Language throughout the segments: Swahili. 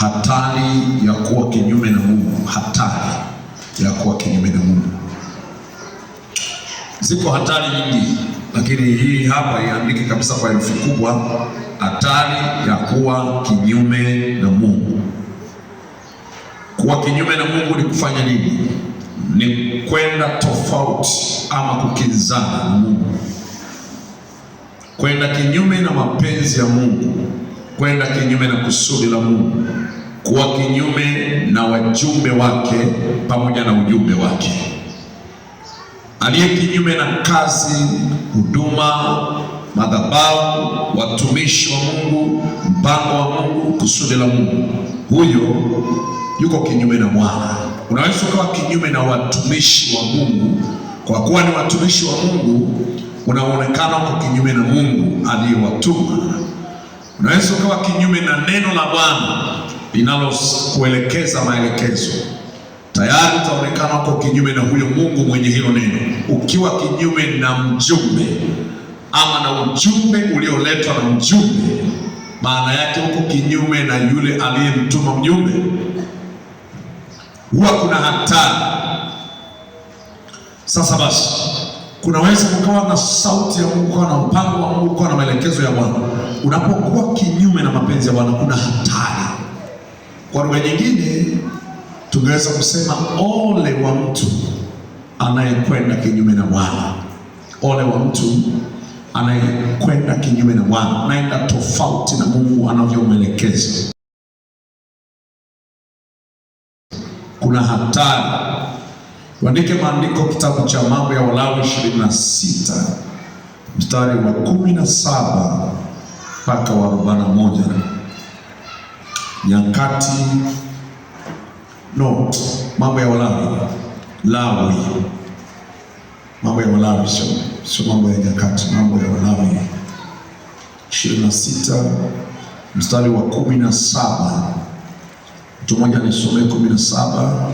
Hatari ya kuwa kinyume na Mungu. Hatari ya kuwa kinyume na Mungu. Ziko hatari nyingi, lakini hii hapa iandike kabisa kwa herufi kubwa: hatari ya kuwa kinyume na Mungu. Kuwa kinyume na Mungu ni kufanya nini? Ni kwenda tofauti ama kukinzana na Mungu, kwenda kinyume na mapenzi ya Mungu, kwenda kinyume na kusudi la Mungu, kuwa kinyume na wajumbe wake pamoja na ujumbe wake. Aliye kinyume na kazi, huduma, madhabahu, watumishi wa Mungu, mpango wa Mungu, kusudi la Mungu, huyo yuko kinyume na Bwana. Unaweza ukawa kinyume na watumishi wa Mungu, kwa kuwa ni watumishi wa Mungu unaonekana uko kinyume na Mungu aliyewatuma. Unaweza ukawa kinyume na neno la Bwana linalokuelekeza maelekezo, tayari utaonekana uko kinyume na huyo Mungu mwenye hilo neno. Ukiwa kinyume na mjumbe ama na ujumbe ulioletwa na mjumbe, maana yake uko kinyume na yule aliyemtuma mjumbe. Huwa kuna hatari. Sasa basi, kunaweza kukawa na sauti ya Mungu, kukawa na mpango wa Mungu, kukawa na maelekezo ya Bwana. Unapokuwa kinyume na mapenzi ya Bwana, kuna hatari. Kwa lugha nyingine tungeweza kusema ole wa mtu anayekwenda kinyume na Bwana. Ole wa mtu anayekwenda kinyume na Bwana, anaenda tofauti na Mungu anavyomwelekeza. Kuna hatari. Tuandike maandiko, kitabu cha Mambo ya Walawi 26 mstari wa 17 mpaka wa 41. Mambo ya Walawi. Mambo ya Walawi, sio Mambo ya Nyakati. Mambo ya Walawi 26 mstari wa 17. Mtu mmoja nisomee 17,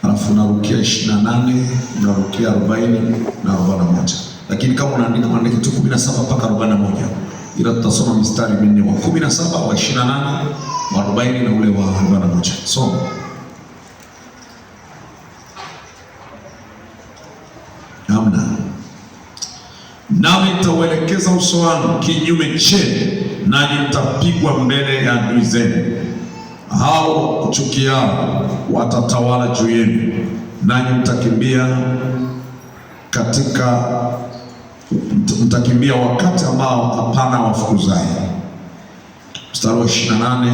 alafu narukia 28, narukia 40 na 41. Lakini kama unaandika maandiko tu 17 mpaka 41, ila tutasoma mistari minne: wa 17, wa 28, wa 40 na ule wa 41. Soma. Amna. Nami nitauelekeza uso wangu kinyume chenu, nanyi mtapigwa mbele ya adui zenu. Hao kuchukiao watatawala juu yenu, nanyi mtakimbia wakati ambao hapana wafukuzaye. Mstari wa 28,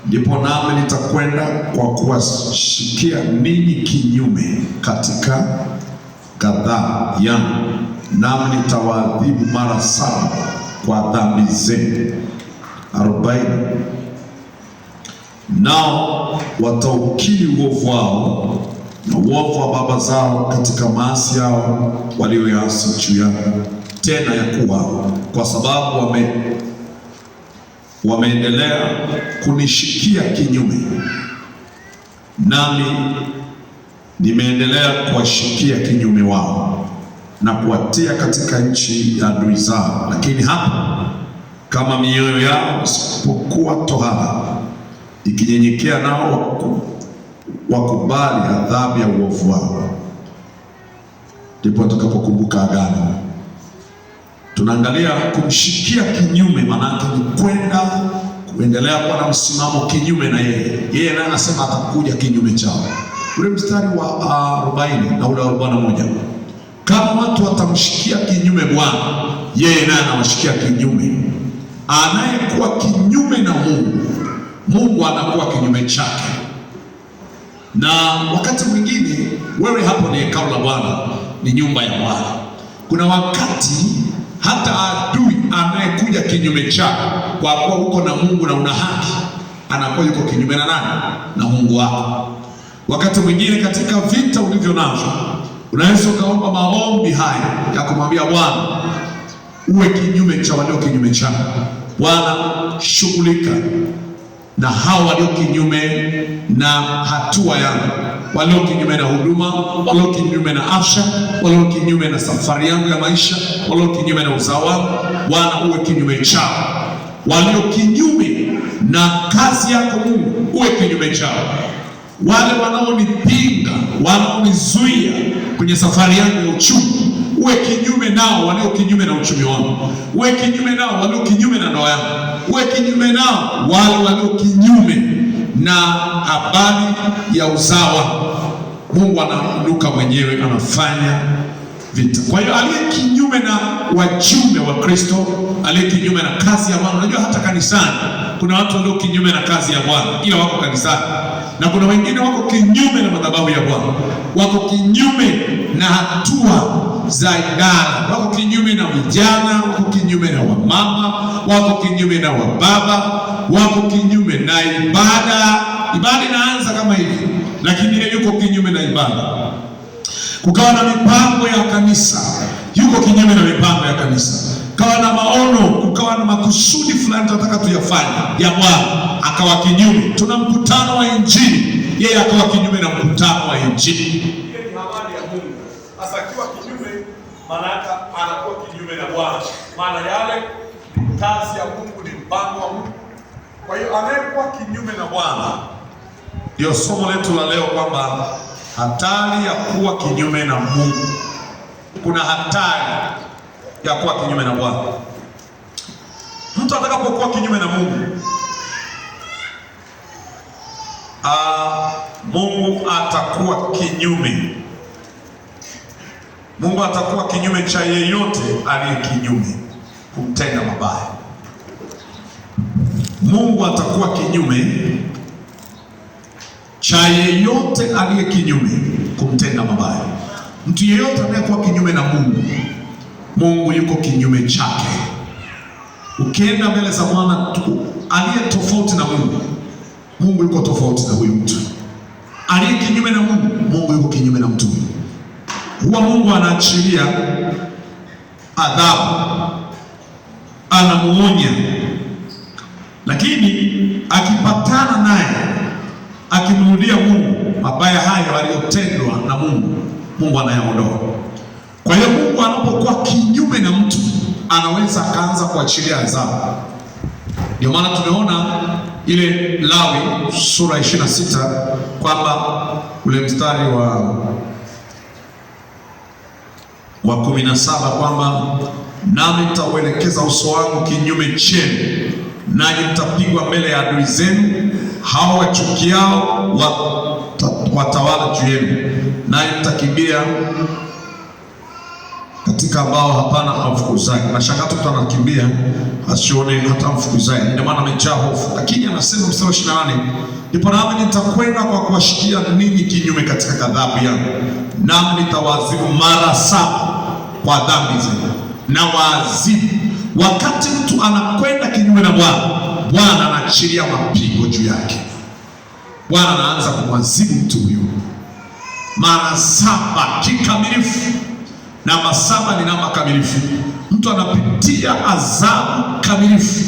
ndipo nami nitakwenda kwa kuwashikia ninyi kinyume katika ghadhabu yangu, nami nitawaadhibu mara 7 kwa dhambi zenu. 40, nao wataukiri uovu wao na uovu wa baba zao katika maasi yao walioyaasi juu yangu, tena ya kuwa kwa sababu wameendelea kunishikia kinyume, nami nimeendelea kuwashikia kinyume wao na kuwatia katika nchi ya adui zao. Lakini hapa kama mioyo yao isipokuwa tohara, ikinyenyekea, nao wakubali adhabu ya uovu wao, ndipo tutakapokumbuka agano. Tunaangalia kumshikia kinyume, maana ni kwenda kuendelea kuwa na msimamo kinyume na yeye. Yeye naye anasema atakuja kinyume chao. Ule mstari wa 40 na ule wa 41, kama watu watamshikia kinyume Bwana, yeye naye anawashikia kinyume. Anayekuwa kinyume na Mungu, Mungu anakuwa kinyume chake. Na wakati mwingine wewe hapo ni hekalu la Bwana, ni nyumba ya Bwana. Kuna wakati hata adui anayekuja kinyume chako, kwa kuwa uko na Mungu na una haki, anakuwa yuko kinyume na nani? Na Mungu wako. Wakati mwingine katika vita ulivyo navyo, unaweza ukaomba maombi haya ya kumwambia Bwana, uwe kinyume cha walio kinyume chako. Bwana, shughulika na hao walio kinyume na hatua yangu, walio kinyume na huduma, walio kinyume na afya, walio kinyume na safari yangu ya maisha, walio kinyume na uzao wangu. Bwana, uwe kinyume chao. Walio kinyume na kazi yako Mungu uwe kinyume chao. Wale wanaonipinga, wanaonizuia kwenye safari yangu ya uchumi, uwe kinyume nao walio kinyume na uchumi wangu. Uwe kinyume nao walio kinyume na ndoa yangu. Uwe kinyume nao wale walio kinyume na habari ya uzawa. Mungu anainuka mwenyewe, anafanya vita. Kwa hiyo aliye kinyume na wajumbe wa Kristo, aliye kinyume na kazi ya Bwana. Unajua hata kanisani kuna watu walio kinyume na kazi ya Bwana ila wako kanisani, na kuna wengine wako kinyume na madhabahu ya Bwana, wako kinyume na hatua za idara, wako kinyume na vijana, wako kinyume na wamama, wako kinyume na wababa, wako kinyume na ibada. Ibada inaanza kama hivi, lakini yeye yuko kinyume na ibada. Kukawa na mipango ya kanisa, yuko kinyume na mipango ya kanisa. Kukawa na maono, kukawa na makusudi fulani tunataka tuyafanye ya Bwana, akawa kinyume. Tuna mkutano wa Injili, yeye akawa kinyume na mkutano wa Injili. Hiyo ni habari ya Mungu. Sasa akiwa kinyume, maana yake anakuwa kinyume na Bwana. Maana yale kazi ya Mungu ni mpango wa Mungu. Kwa hiyo anayekuwa kinyume na Bwana, ndio somo letu la leo, kwamba hatari ya kuwa kinyume na Mungu. Kuna hatari ya kuwa kinyume na Bwana. Mtu atakapokuwa kinyume na Mungu, Mungu atakuwa kinyume. Mungu atakuwa kinyume cha yeyote aliye kinyume kumtenda mabaya. Mungu atakuwa kinyume cha yeyote aliye kinyume kumtenda mabaya. Mtu yeyote anayekuwa kinyume na Mungu, Mungu yuko kinyume chake. Ukienda mbele za Bwana, aliye tofauti na Mungu, Mungu yuko tofauti na huyu mtu. Aliye kinyume na Mungu, Mungu yuko kinyume na mtu huyu. Huwa Mungu anaachilia adhabu, anamuonya, lakini akipatana naye, akimrudia Mungu, mabaya hayo aliyotendwa na Mungu, Mungu anayaondoa. Kwa hiyo Mungu anapokuwa kinyume na mtu, anaweza akaanza kuachilia adhabu. Ndio maana tumeona ile Lawi sura 26 kwamba ule mstari wa 17 kwamba nami nitauelekeza uso wangu kinyume chenu, nanyi mtapigwa mbele ya adui zenu, hao wachukiao watawala juu yenu, nanyi mtakimbia katika ambao hapana amfukuzaji. Na shaka mtu anakimbia asione hata amfukuzaji, ndio maana amejaa hofu. Lakini anasema mstari wa 28, ndipo nami nitakwenda kwa kuwashikia ninyi kinyume katika ghadhabu yangu, nami nitawaadhibu mara 7 kwa dhambi zenu, na waadhibu. Wakati mtu anakwenda kinyume na Bwana, Bwana anaachilia mapigo juu yake. Bwana anaanza kumwadhibu mtu huyo mara 7 kikamilifu. Namba 7 ni namba kamilifu. Mtu anapitia adhabu kamilifu.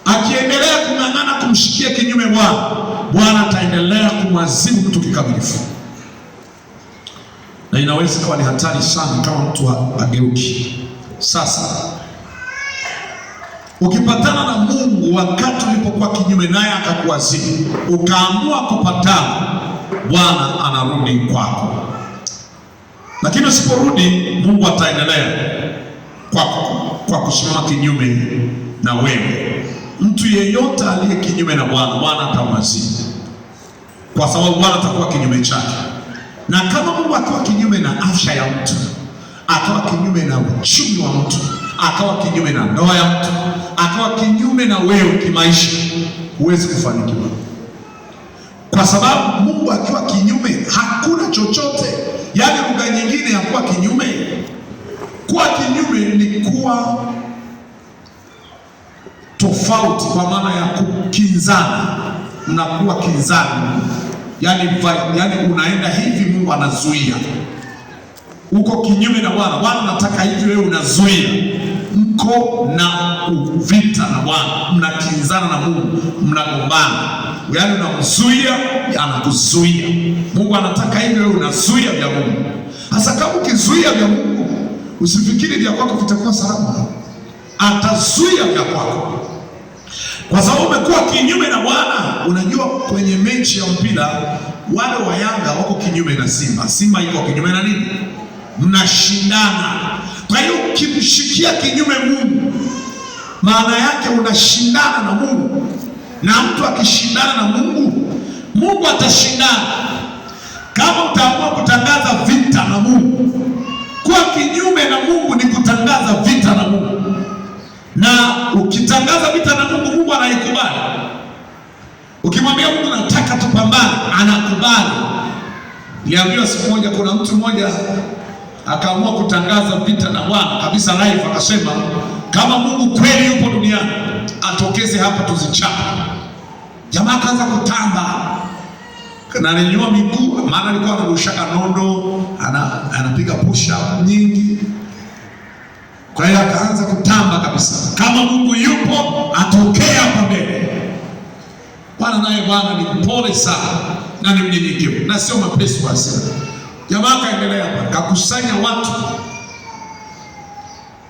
Akiendelea kung'ang'ana kumshikia kinyume Bwana, Bwana ataendelea kumwadhibu mtu kikamilifu. Na inaweza kuwa ni hatari sana kama mtu ageuki. Sasa ukipatana na Mungu wakati ulipokuwa kinyume naye akakuadhibu, ukaamua kupatana, Bwana anarudi kwako. Lakini usiporudi, Mungu ataendelea kwa kusimama kinyume na wewe. Mtu yeyote aliye kinyume na Bwana, Bwana atamwadhibu, kwa sababu Bwana atakuwa kinyume chake. Na kama Mungu akiwa kinyume na afya ya mtu, akawa kinyume na uchumi wa mtu, akawa kinyume na ndoa ya mtu, akawa kinyume na wewe kimaisha, huwezi kufanikiwa. Kwa sababu Mungu akiwa kinyume, hakuna chochote. Yaani lugha nyingine ya kuwa kinyume, kuwa kinyume ni kuwa tofauti, kwa maana ya kukinzana. Mnakuwa kinzani, yaani unaenda hivi, Mungu anazuia. Uko kinyume na Bwana, Bwana anataka hivi, wewe unazuia. Mko na vita na Bwana, mnakinzana na Mungu, mnagombana. Yaani unamzuia, anakuzuia. Mungu anataka hivi, wewe unazuia vya Mungu. Sasa kama ukizuia vya Mungu, usifikiri vya kwako vitakuwa salama. Atazuia vya kwako. Kwa sababu umekuwa kinyume na Bwana. Unajua kwenye mechi ya mpira wale wa Yanga wako kinyume na Simba, Simba iko kinyume na nini? Mnashindana. Kwa hiyo ukimshikia kinyume Mungu, maana yake unashindana na Mungu, na mtu akishindana na Mungu, Mungu atashindana. Kama utaamua kutangaza vita na Mungu, kuwa kinyume na Mungu ni kutangaza vita na Mungu, na ukitangaza vita na Mungu, Mungu anaikubali. Ukimwambia Mungu nataka tupambane, anakubali. Niambiwa siku moja kuna mtu mmoja akaamua kutangaza vita na Bwana kabisa live, akasema kama Mungu kweli yupo duniani atokeze hapa tuzichapa. Jamaa akaanza kutamba na anainua miguu, maana alikuwa anarushaka nondo, anapiga push up nyingi. Kwa hiyo akaanza kutamba kabisa, kama Mungu yupo atokea hapa mbele. Bwana naye Bwana ni mpole sana na ni mnyenyekevu na sio mapesi wa hasira. Jamaa kaendelea, kakusanya watu,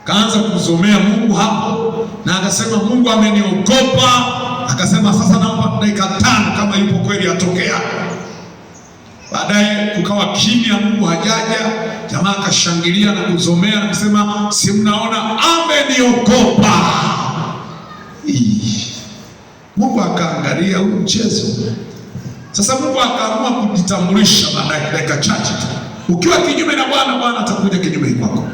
kaanza kuzomea Mungu hapo, na akasema Mungu ameniogopa. Akasema sasa naomba dakika 5 kama yupo kweli atokea. Baadaye kukawa kimya, Mungu hajaja. Jamaa akashangilia na kuzomea na kusema si mnaona ameniogopa. Mungu akaangalia huu mchezo. Sasa Mungu akaamua kujitambulisha baada ya dakika chache tu. Ukiwa kinyume na Bwana, Bwana atakuja kinyume kwako.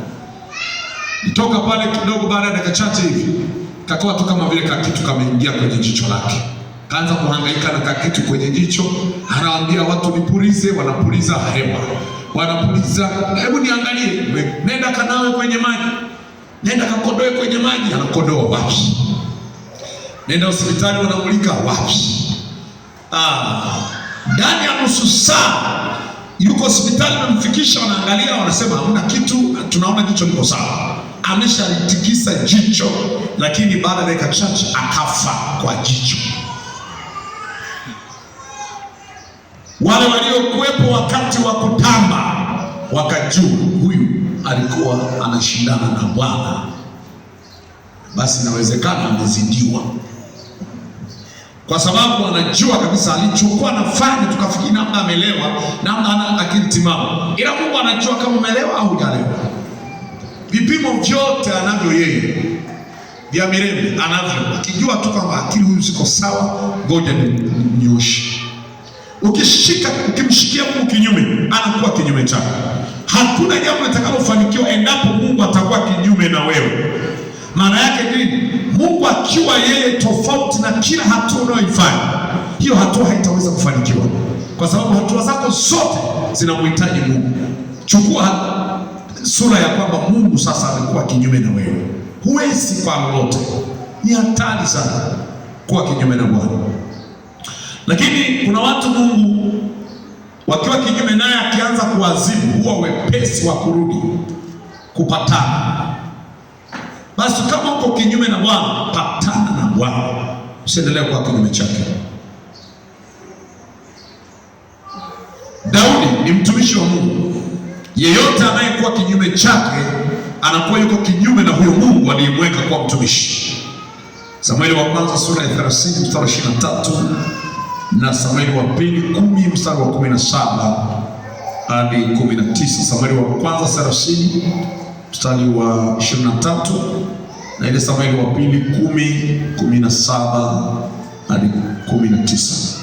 Nitoka pale kidogo, baada ya dakika chache hivi kakawa tu kama vile kitu kameingia kwenye jicho lake. Kaanza kuhangaika na kitu kwenye jicho, anawaambia watu nipulize, wanapuliza hewa. Wanapuliza, hebu niangalie, nenda kanawe kwenye maji. Nenda kakodoe kwenye maji, anakodoa wapi? Nenda hospitali, wanamulika wapi? Ndani ya nusu saa yuko hospitali, wamemfikisha, wanaangalia, wanasema hamna kitu, tunaona jicho liko sawa. Ameshalitikisa jicho, lakini baada ya dakika chache akafa kwa jicho. Wale waliokuwepo wakati wa kutamba wakajua huyu alikuwa anashindana na Bwana, basi inawezekana amezidiwa, kwa sababu anajua kabisa alichokuwa anafanya. Tukafikiri namna amelewa, namna ana akili timamu, ila Mungu anajua kama umelewa au hujalewa. Vipimo vyote anavyo yeye vya milele anavyo, akijua tu kwamba akili huyu ziko sawa, ngoja ninyoshe. Ukimshikia Mungu kinyume, anakuwa kinyume chako. Hakuna jambo litakalofanikiwa endapo Mungu atakuwa kinyume na wewe. Maana yake nini? Mungu akiwa yeye tofauti na kila hatua unayoifanya, hiyo hatua haitaweza kufanikiwa, kwa sababu hatua zako zote zinamhitaji Mungu. Chukua sura ya kwamba Mungu sasa amekuwa kinyume na wewe, huwezi kwa lolote. Ni hatari sana kuwa kinyume na Bwana. Lakini kuna watu Mungu wakiwa kinyume naye, akianza kuadhibu huwa wepesi wa kurudi kupatana. Basi kama uko kinyume na Bwana, patana na Bwana, usiendelee kuwa kinyume chake. Daudi ni mtumishi wa Mungu. Yeyote anayekuwa kinyume chake anakuwa yuko kinyume na huyo Mungu aliyemweka kuwa mtumishi. Samueli wa kwanza sura ya 30 mstari wa 23 na Samueli wa pili 10 mstari wa 17 hadi 19. Samueli wa kwanza 30 mstari wa 23 na ile Samueli wa pili 10:17 hadi 19.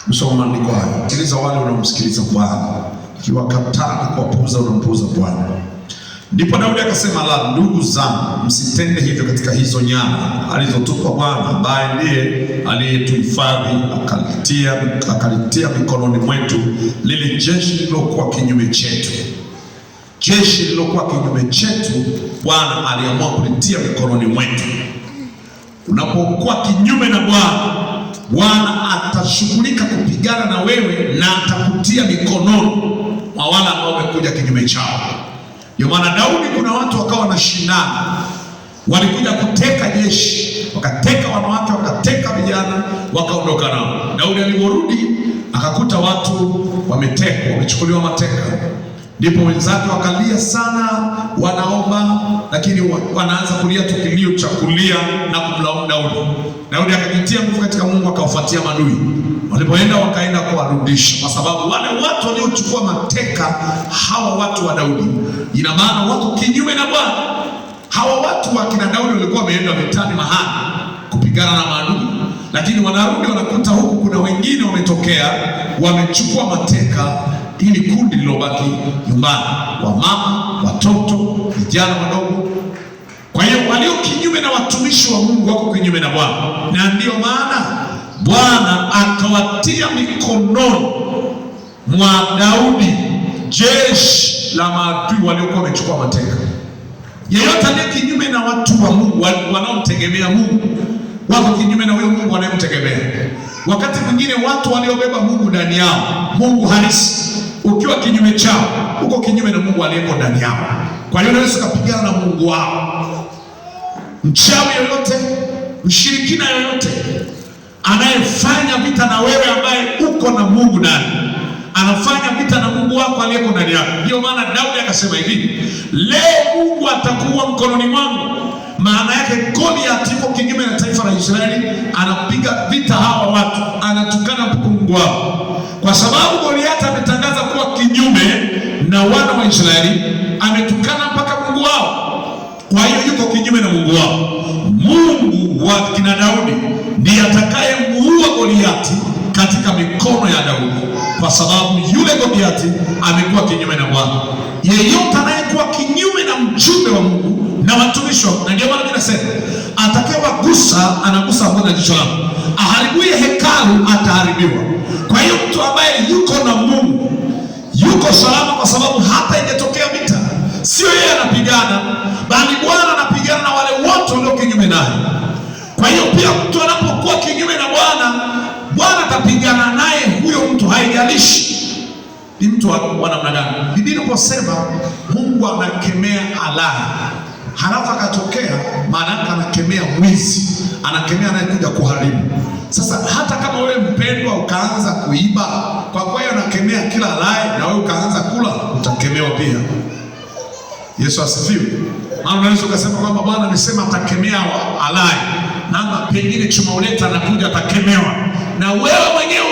Msoma maandiko haya. Sikiliza wale wanaomsikiliza Bwana, ukiwakataa na kuwapuuza unampuuza Bwana. Ndipo Daudi akasema, la, ndugu zangu, msitende hivyo katika hizo nyara alizotupa Bwana, ambaye ndiye aliyetuhifadhi akalitia mikononi mwetu lile jeshi lililokuwa kinyume chetu. Jeshi lililokuwa kinyume chetu Bwana aliamua kulitia mikononi mwetu. Unapokuwa kinyume na Bwana, Bwana atashughulika kupigana na wewe na atakutia mikononi mwa wale ambao wamekuja kinyume chao. Ndio maana Daudi, kuna watu wakawa wanashindana, walikuja kuteka jeshi, wakateka wanawake, wakateka vijana, wakaondoka nao. Daudi aliporudi akakuta watu wametekwa, wamechukuliwa mateka. Ndipo wenzake wakalia sana, wanaomba, lakini wanaanza kulia tu kilio cha kulia na kumlaumu Daudi. Daudi akajitia nguvu katika Mungu, akawafuatia maadui. Walipoenda wakaenda kuwarudisha, kwa sababu wale watu waliochukua mateka hawa watu wa Daudi, ina maana wako kinyume na Bwana. Hawa watu wa kina Daudi walikuwa wameenda vitani mahali kupigana na maadui, lakini wanarudi wanakuta huku kuna wengine wametokea, wamechukua mateka ili kundi lilobaki nyumbani, wamama, watoto, vijana wadogo. Kwa hiyo walio kinyume na watumishi wa Mungu wako kinyume na Bwana, na ndiyo maana Bwana akawatia mikononi mwa Daudi jeshi la maadui waliokuwa wamechukua mateka. Yeyote aliye kinyume na watu wa Mungu wanaomtegemea Mungu wako kinyume na huyo Mungu wanayemtegemea. Wakati mwingine watu waliobeba Mungu ndani yao, Mungu halisi, ukiwa kinyume chao, uko kinyume na Mungu aliyeko ndani yao. Kwa hiyo unaweza kupigana na Mungu wao. Mchawi yoyote, mshirikina yoyote anayefanya vita na wewe ambaye uko na Mungu ndani, anafanya vita na Mungu wako aliyeko ndani yako. Ndio maana Daudi akasema hivi, leo Mungu atakuwa mkononi mwangu. Maana yake Goliath yuko kinyume na taifa la Israeli, anapiga vita hawa watu, anatukana mpaka Mungu wao. Kwa sababu Goliath ametangaza kuwa kinyume na wana wa Israeli, ametukana mpaka Mungu wao. Kwa hiyo yuko kinyume na Mungu wao. Mungu wa kina Daudi ndiye atakayemuua Goliath katika mikono ya Daudi, kwa sababu yule Goliath amekuwa kinyume na Bwana. Yeyote anayekuwa kinyume na mjumbe wa Mungu na watumishi, na ndio maana ninasema atakayewagusa anagusa mbona jicho langu, aharibuye hekalu ataharibiwa. Kwa hiyo mtu ambaye yuko na Mungu yuko salama, kwa sababu hata ingetokea vita, sio yeye anapigana, bali Bwana anapigana na wale wote walio kinyume naye. Kwa hiyo pia mtu anapokuwa kinyume na Bwana, Bwana atapigana naye huyo mtu, haijalishi ni mtu wa namna gani. Biblia inaposema Mungu anakemea alai, halafu akatokea, maana yake anakemea mwizi, anakemea anayekuja kuharibu. Sasa hata kama wewe mpendwa ukaanza kuiba, kwa kweli anakemea kila alai, na wewe ukaanza kula, utakemewa pia. Yesu asifiwe. Maana unaweza ukasema kwamba Bwana amesema atakemea alai, na pengine chuma uleta anakuja atakemewa, na wewe mwenyewe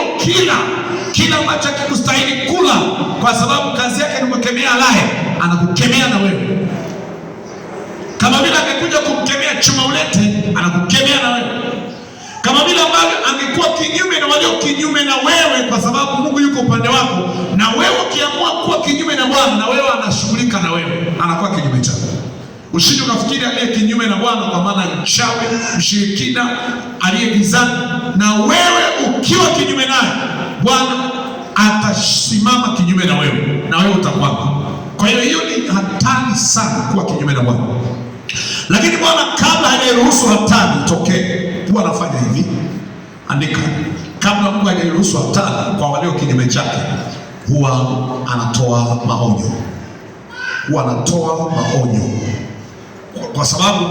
kila ambacho hakikustahili kula, kwa sababu kazi yake ni kukemea alai, anakukemea na wewe. Kama vile angekuja kumkemea chuma ulete, anakukemea na wewe. Kama vile ambavyo angekuwa kinyume na walio kinyume na wewe, kwa sababu Mungu yuko upande wako, na wewe ukiamua kuwa kinyume na Bwana, na wewe anashughulika na wewe, anakuwa kinyume chako. Usije ukafikiri aliye kinyume na Bwana kwa maana mchawi, mshirikina, aliye gizani. Na wewe ukiwa kinyume naye, Bwana atasimama kinyume na wewe, na wewe utakwama. Kwa hiyo hiyo ni hatari sana kuwa kinyume na Bwana. Lakini Bwana kabla hajaruhusu hatari itokee, huwa anafanya hivi. Andika, kabla Mungu hajaruhusu hatari kwa walio kinyume chake, huwa anatoa maonyo. Huwa anatoa maonyo, kwa sababu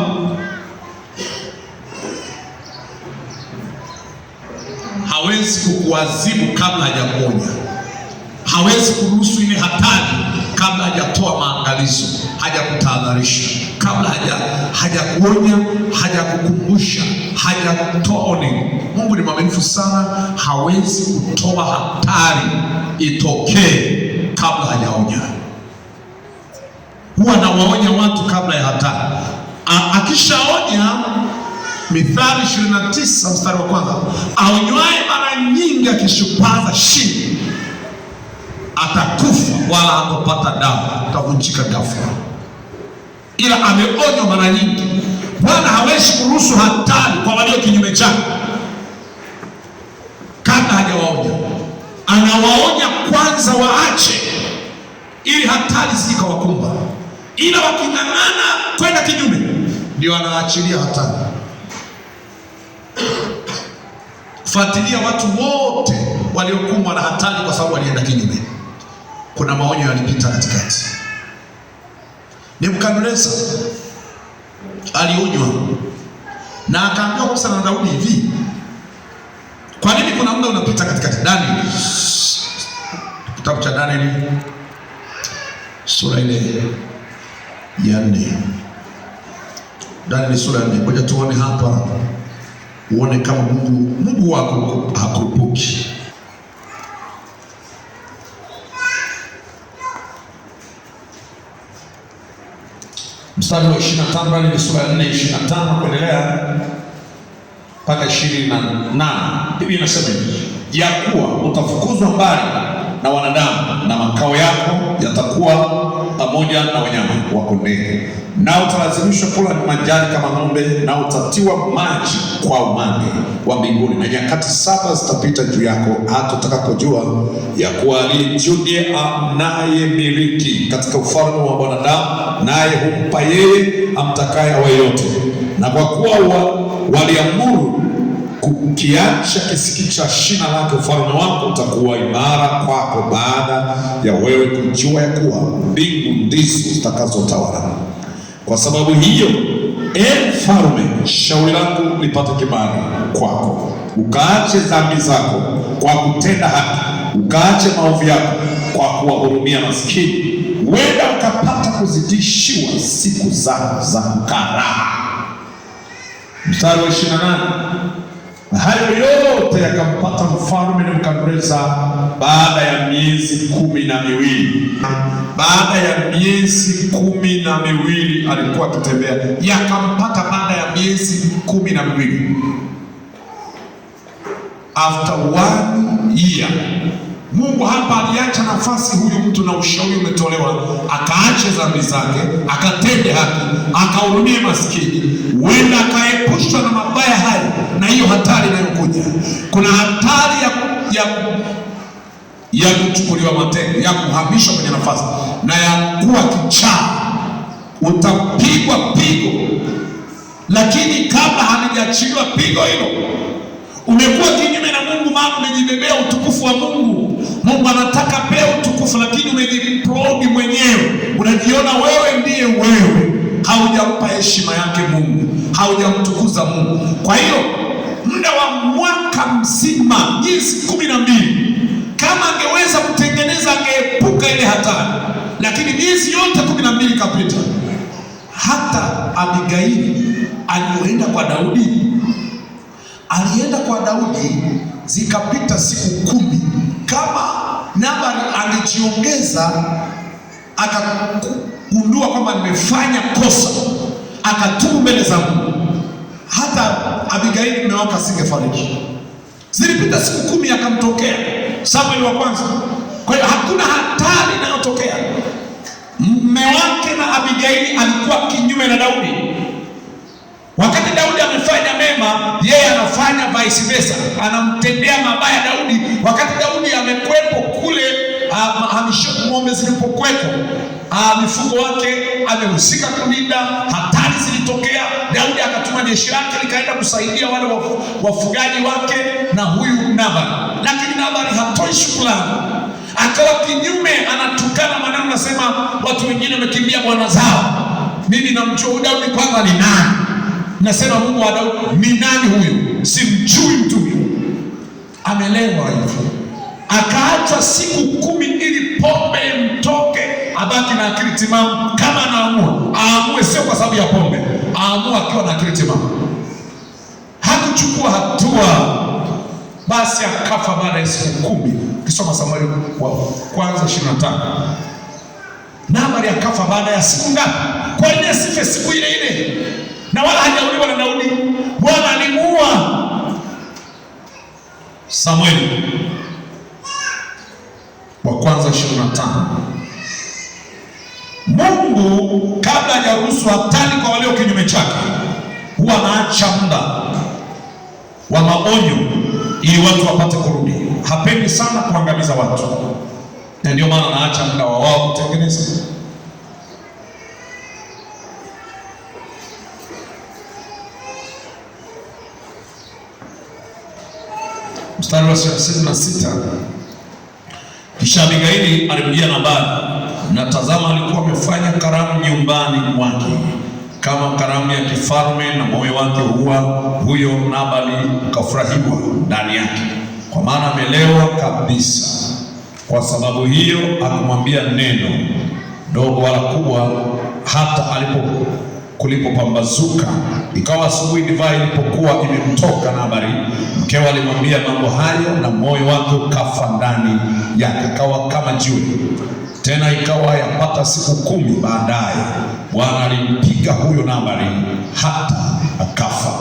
hawezi kukuadhibu kabla hajakuonya. Hawezi kuruhusu ile hatari kabla hajatoa maangalizo, hajakutahadharisha, kabla hajakuonya, hajakukumbusha, hajakutoa warning. Mungu ni mwaminifu sana, hawezi kutoa hatari itokee kabla hajaonya. Huwa anawaonya watu kabla ya hatari. Akishaonya, Mithali 29 mstari wa kwanza, aonywaye mara nyingi akishupaza shingo atakufa, wala hatopata dawa, atavunjika ghafla. Ila ameonywa mara nyingi. Bwana hawezi kuruhusu hatari kwa walio kinyume chake kabla hajawaonya. Anawaonya kwanza waache, ili hatari zikawakumba. Ila waking'ang'ana kwenda kinyume, ndio anaachilia hatari. Fuatilia watu wote waliokumbwa na hatari kwa sababu walienda kinyume. Kuna maonyo yalipita katikati. Nebukadneza alionywa na akaambiwa kwa sana Daudi hivi, kwa nini kuna muda unapita katikati? Daniel, kitabu cha Daniel sura ile ya 4. Danieli sura ya 4. Ngoja tuone hapa, uone kama Mungu wako hakurupuki. Mstari wa 25, Danieli sura ya 4, 25 kuendelea mpaka 28. Hivi inasema hivi: ya kuwa utafukuzwa mbali na wanadamu, na makao yako yatakuwa pamoja na wanyama wa kondeni, na utalazimishwa kula majani kama ng'ombe, na utatiwa maji kwa umande wa mbinguni, na nyakati 7 zitapita juu yako, hata utakapojua ya kuwa aliye juu ndiye anayemiliki katika ufalme wa wanadamu, naye humpa yeye amtakaye awe yote. Na kwa kuwa waliamuru kukiacha kisiki cha shina lake, ufalme wako utakuwa imara kwako, baada ya wewe kujua ya kuwa mbingu ndizo zitakazotawala. Kwa sababu hiyo, mfalme, shauri langu lipate kibali kwako, ukaache dhambi zako kwa kutenda haki, ukaache maovu yako kwa kuwahurumia maskini, huenda ukapata kuzidishiwa siku zako za karaha. Mstari wa 28. Hayo yote yakampata mfalme Nebukadneza baada ya miezi 12. Baada ya miezi 12 alikuwa akitembea, yakampata baada ya miezi 12. After 1 year. Mungu hapa aliacha nafasi huyu mtu, na ushauri umetolewa, akaache dhambi zake, akatende haki, akahurumie maskini, huenda akaepushwa na mabaya hayo na hiyo hatari inayokuja. Kuna hatari ya kuchukuliwa mateka, ya kuhamishwa kwenye nafasi, na ya kuwa kichaa. Utapigwa pigo, lakini kabla halijaachiliwa pigo hilo, umekuwa kinyume na Mungu, maana umejibebea utukufu wa Mungu. Mungu anataka pea utukufu, lakini umejiprogi mwenyewe, unajiona wewe ndiye wewe. Haujampa heshima yake Mungu, haujamtukuza Mungu. Kwa hiyo muda wa mwaka mzima, miezi 12, kama angeweza kutengeneza, angeepuka ile hatari, lakini miezi yote 12 kapita. Hata Abigaili aliyoenda kwa Daudi, alienda kwa Daudi, zikapita siku 10. Kama Nabali alijiongeza, akagundua kwamba nimefanya kosa, akatubu mbele za Mungu, hata Abigaili mume wake asingefariki. Zilipita siku 10, akamtokea Samueli wa kwanza. Kwa hiyo hakuna hatari inayotokea. Mume wake na Abigaili alikuwa kinyume na Daudi. Wakati Daudi amefanya mema, yeye anafanya vice versa, anamtendea mabaya Daudi. Wakati Daudi amekwepo kule ng'ombe zilipokweko, mifugo wake amehusika kulinda, hatari zilitokea, Daudi akatuma jeshi lake likaenda kusaidia wale wafugaji wake na huyu Nabali. Lakini Nabali hatoi shukrani, akawa kinyume, anatukana maneno, nasema watu wengine wamekimbia bwana zao. Mimi namjua Daudi kwanza ni nani. Nasema Mungu wa Daudi ni nani huyu? Simjui mtu huyu. Amelewa hivyo. Akaachwa siku 10 ili pombe mtoke, abaki na akili timamu. Kama anaamua, aamue sio kwa sababu ya pombe, aamua akiwa na akili timamu. Hakuchukua hatua, basi akafa baada ya siku 10. Kisoma Samueli wa kwanza 25. Nabali akafa baada ya siku ngapi? Kwa nini asife siku ile ile? Na wala hajauliwa na Daudi. Bwana alimuua. Samueli wa kwanza 25. Mungu kabla hajaruhusu hatari kwa walio kinyume chake, huwa anaacha muda wa maonyo ili watu wapate kurudi. Hapendi sana kuangamiza watu, na ndio maana anaacha muda wa wao kutengeneza. Mstari wa 36. Kisha Abigaili alimjia Nabali, na tazama, alikuwa amefanya karamu nyumbani mwake kama karamu ya kifalme, na moyo wake huyo Nabali ukafurahiwa ndani yake, kwa maana amelewa kabisa. Kwa sababu hiyo akamwambia neno dogo wala kubwa hata kulipopambazuka. Ikawa asubuhi, divai ilipokuwa imemtoka Nabali, mkewe alimwambia mambo hayo, na moyo wake ukafa ndani yake, akawa kama jiwe. Tena ikawa yapata siku 10 baadaye, Bwana alimpiga huyo Nabali hata akafa.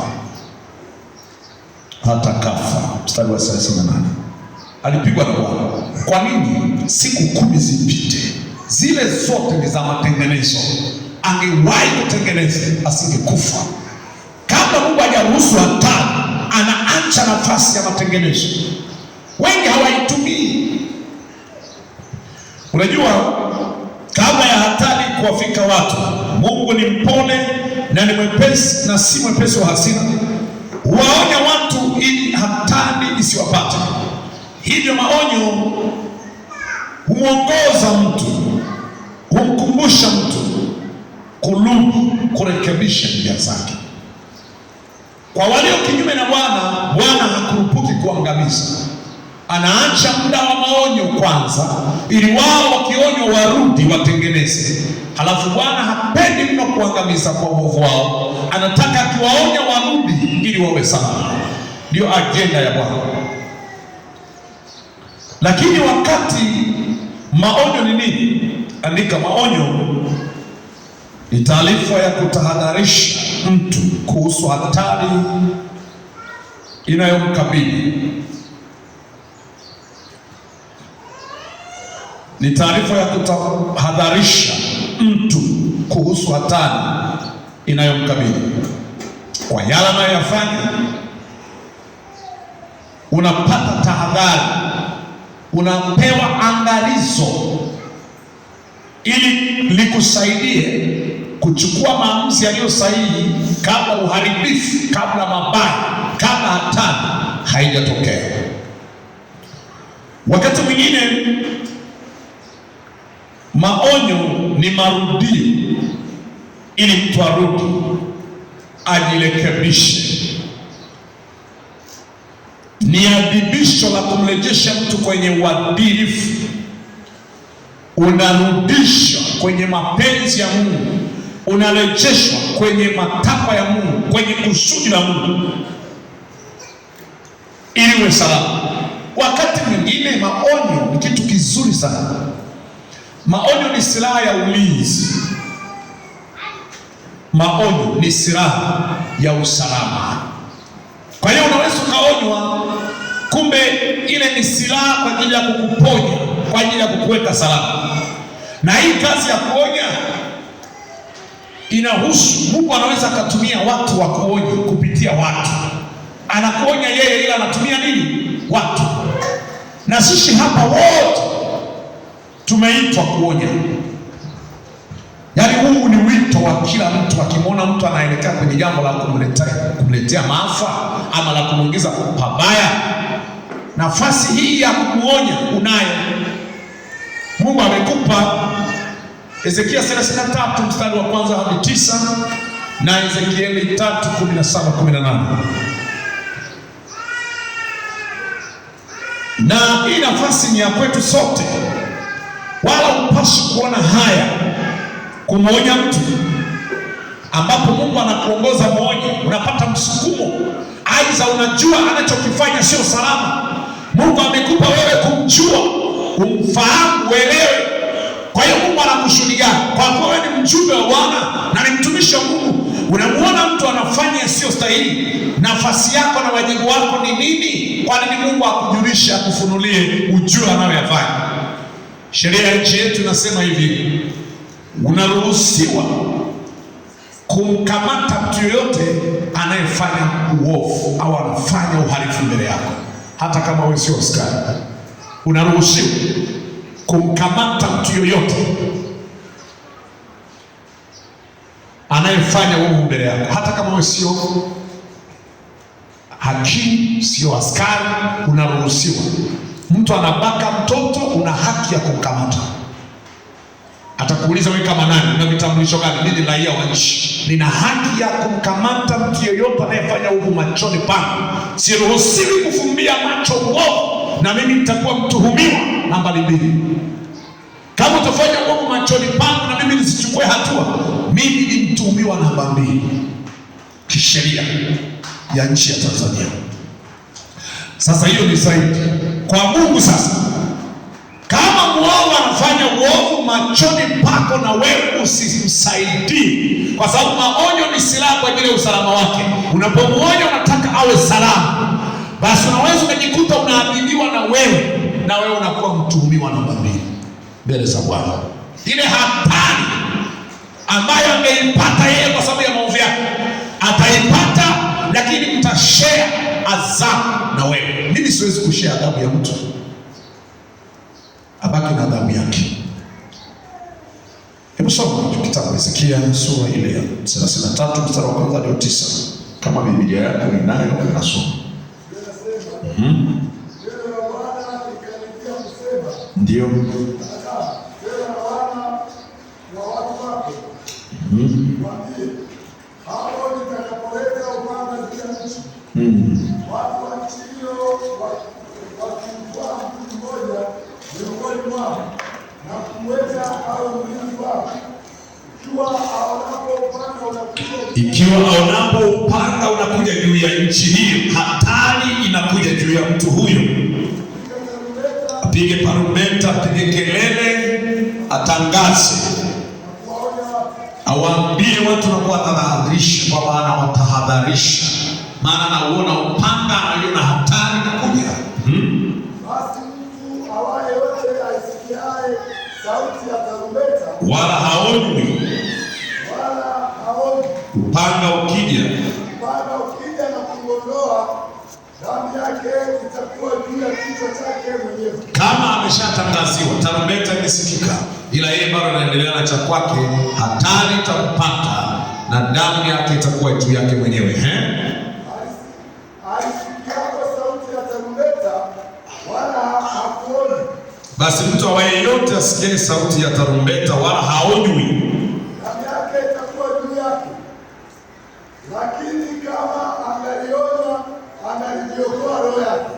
Mstari wa 38, alipigwa na Bwana. Kwa nini siku 10 zipite? Zile zote ni za matengenezo. Angewahi kutengeneza, asingekufa. Kabla Mungu hajaruhusu hatari, anaacha nafasi ya matengenezo. Wengi hawaitumii. Unajua, kabla ya hatari kuwafika watu, Mungu ni mpole na ni mwepesi na si mwepesi wa hasira. Huwaonya watu ili hatari isiwapate. Hivyo maonyo humwongoza mtu, humkumbusha mtu kurudi, kurekebisha njia zake. Kwa walio kinyume na Bwana, Bwana hakurupuki kuangamiza. Anaacha muda wa maonyo kwanza, ili wao wakionywa warudi watengeneze. Halafu Bwana hapendi mno kuangamiza kwa uovu wao, anataka akiwaonya warudi ili wawe salama. Ndio ajenda ya Bwana. Lakini wakati maonyo ni nini? Andika, maonyo ni taarifa ya kutahadharisha mtu kuhusu hatari inayomkabili. Ni taarifa ya kutahadharisha mtu kuhusu hatari inayomkabili. Kwa yale anayoyafanya, unapata tahadhari, unapewa angalizo ili likusaidie kuchukua maamuzi yaliyo sahihi kabla uharibifu, kabla mabaya, kabla hatari haijatokea. Wakati mwingine maonyo ni marudio ili mtu arudi, ajirekebishe. Ni adhibisho la kumrejesha mtu kwenye uadilifu. Unarudishwa kwenye mapenzi ya Mungu, unarejeshwa kwenye matakwa ya Mungu, kwenye kusudi la Mungu, ili uwe salama. Wakati mwingine maonyo ni kitu kizuri sana. Maonyo ni silaha ya ulinzi. Maonyo ni silaha ya usalama. Kwa hiyo unaweza ukaonywa, kumbe ile ni silaha kwa ajili ya kukuponya, kwa ajili ya kukuweka salama. Na hii kazi ya kuonya inahusu, Mungu anaweza akatumia watu wa kuonya kupitia watu. Anakuonya yeye, ila anatumia nini? Watu. Na sisi hapa wote tumeitwa kuonya. Yaani huu ni wito wa kila mtu. Akimwona mtu anaelekea kwenye jambo la kumletea maafa ama la kumwingiza pabaya, nafasi hii ya kumuonya unayo. Mungu amekupa. Ezekia 33 mstari wa 1 hadi 9 na Ezekieli 3:17-18. Na hii nafasi ni ya kwetu sote, wala upasi kuona haya kumwonya mtu. Ambapo Mungu anakuongoza muonye, unapata msukumo, aidha unajua anachokifanya sio salama. Mungu amekupa wewe kumjua, umfahamu, uelewe. Kwa hiyo Mungu anakushuhudia, kwa kuwa wewe ni mjumbe wa Bwana na ni mtumishi wa Mungu. Unamuona mtu anafanya sio stahili, nafasi yako na wajibu wako ni nini? Kwa nini Mungu akujulishe, akufunulie, ujue anayoyafanya? Sheria ya nchi yetu inasema hivi: unaruhusiwa kumkamata mtu yoyote anayefanya uovu au anafanya uhalifu mbele yako, hata kama wewe sio askari. Unaruhusiwa kumkamata mtu yoyote anayefanya uovu mbele yako, hata kama wewe sio hakimu, sio askari. Unaruhusiwa. Mtu anabaka mtoto, una haki ya kumkamata. Atakuuliza wewe kama nani, una vitambulisho gani? Mimi ni raia wa nchi, nina haki ya kumkamata mtu yeyote anayefanya uovu machoni pangu. Siruhusiwi kufumbia macho uovu, na mimi nitakuwa mtuhumiwa nambari 2. Kama utafanya uovu machoni pangu na mimi nisichukue hatua, mimi ni mtuhumiwa namba 2 kisheria ya nchi ya Tanzania. Sasa hiyo ni zaidi kwa Mungu. Sasa kama mwovu anafanya uovu machoni pako na wewe usimsaidie, kwa sababu maonyo ni silaha kwa ajili ya usalama wake. Unapomwonya unataka awe salama, basi unaweza ukajikuta unaadhibiwa na wewe unakuwa mtuhumiwa namba 2 mbele za Bwana. Ile hatari ambayo angeipata yeye kwa sababu ya maovu yake ataipata, lakini mtashare adhabu na wewe. Mimi siwezi kushare adhabu ya mtu, abaki na adhabu yake. Hebu soma kitabu Hezekia sura ile ya 33 mstari wa 1 hadi 9. Kama Biblia yako inayo unasoma. Ndio. Watu wa nchi hiyo wakimtwaa mtu mmoja miongoni mwao na kumweka awe mlinzi wao, ikiwa aonapo upanga unakuja juu ya nchi hiyo, hatari inakuja juu ya mtu huyo, apige tarumbeta, apige kelele, atangaze, awaambie watu na kuwatahadharisha, kwa maana watahadharisha, maana nauona upanga, nauona hatari inakuja. Basi mtu awaye yote aisikiaye sauti ya tarumbeta wala haoni, upanga ukija na kuondoa, damu yake itakuwa juu ya kichwa chake mwenyewe. Kama ameshatangaziwa, tarumbeta imesikika, ila yeye bado anaendelea na cha kwake, hatari itampata na damu yake itakuwa juu yake mwenyewe. Aisikiapo sauti ya tarumbeta wala hakuoni, basi mtu awaye yote asikie sauti ya tarumbeta wala haonywi, damu yake itakuwa juu yake. Lakini kama angaliona, angalijiokoa roho yake.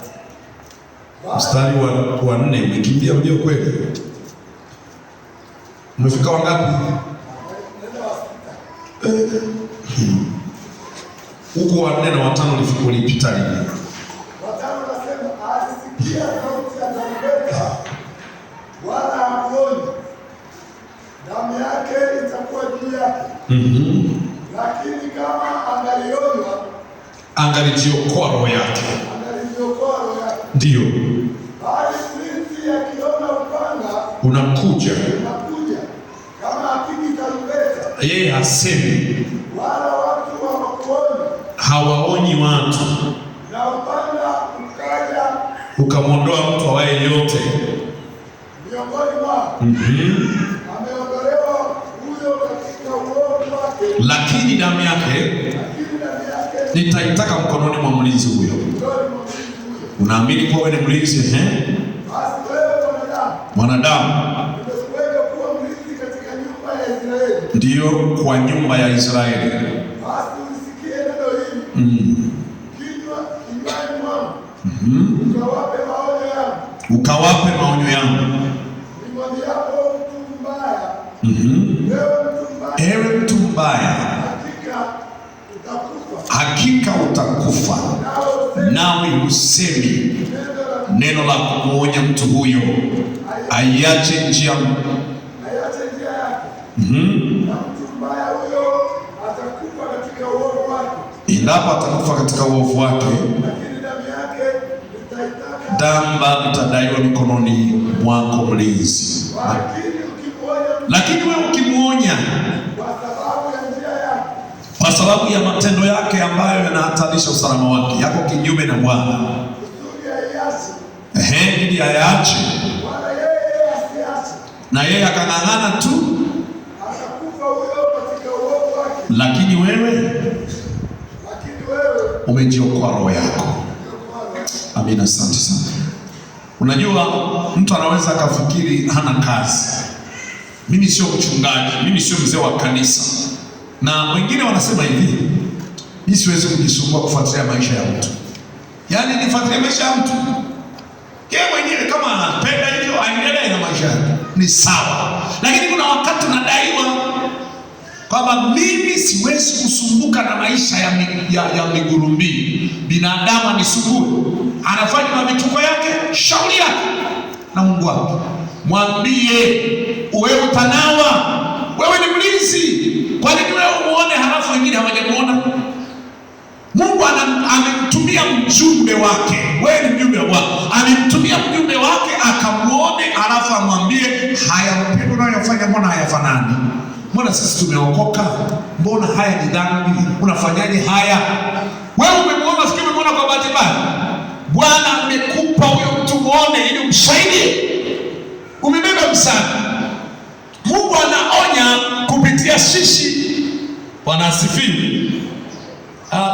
Mstari wa 4 umekimbia mlio kweli. Umefika wangapi? Huko wa 4 na wa 5 ulipita lini? Watano nasema alisikia sauti ya tarumbeta wala hakuoni, damu yake itakuwa juu yake. Lakini kama angaliona, angalijiokoa roho yake. Ndio. Bali mlinzi akiona upanga unakuja, kama apigi tarumbeta, yeye hasemi, wala watu hawakuoni, hawaoni watu, na upanga ukaja ukamwondoa mtu awaye yote miongoni mwao, ameondolewa huyo katika uovu wake, lakini damu yake nitaitaka mkononi mwa mlinzi huyo. Unaamini kuwa wewe ni mlinzi? Basi wewe mwanadamu, nimekuweka kuwa mlinzi katika nyumba ya Israeli. Ndiyo, kwa nyumba ya Israeli. Basi usikie neno hili kinywani mwangu, ukawape maonyo yangu. Nimwambiapo mtu mbaya, ewe mtu mbaya, hakika utakufa, nawe usemi neno la kumwonya mtu huyo aiache njia yake, na mtu mbaya huyo atakufa katika uovu wake. Endapo atakufa katika uovu wake, lakini damu yake nitaitaka, damu itadaiwa mikononi mwako mlinzi. Lakini wewe ukimwonya kwa sababu ya matendo yake ambayo yanahatarisha usalama wake, yako kinyume na Bwana, ili ayaache, na yeye akang'ang'ana tu, lakini wewe umejiokoa roho yako. Amina, asante sana. Unajua, mtu anaweza akafikiri hana kazi. Mimi sio mchungaji, mimi sio mzee wa kanisa, na wengine wanasema hivi, mimi siwezi kujisumbua kufuatilia maisha ya mtu. Yaani nifuatilie maisha ya mtu, yeye mwenyewe kama anapenda hivyo aendelee na maisha yake. ni sawa. Lakini kuna wakati unadaiwa kwamba mimi siwezi kusumbuka na maisha ya migurumbii. Binadamu anisumbue, anafanya mavituko yake, shauri yake na Mungu wake. Mwambie, wewe utanawa, wewe ni mlinzi. Kwa nini wewe uone halafu wengine hawajamuona? Mungu amemtumia mjumbe wake. Wewe ni mjumbe wake, amemtumia mjumbe wake akamuone, halafu amwambie, haya mapendo unayofanya mbona hayafanani? Mbona sisi tumeokoka? Mbona haya ni dhambi? Unafanyaje haya? Wewe umemuona, fikiri umemuona kwa bahati mbaya. Bwana amekupa huyo mtu muone ili umsaidie. Umebeba msaada. Mungu anaonya kupitia sisi. Bwana asifiwe.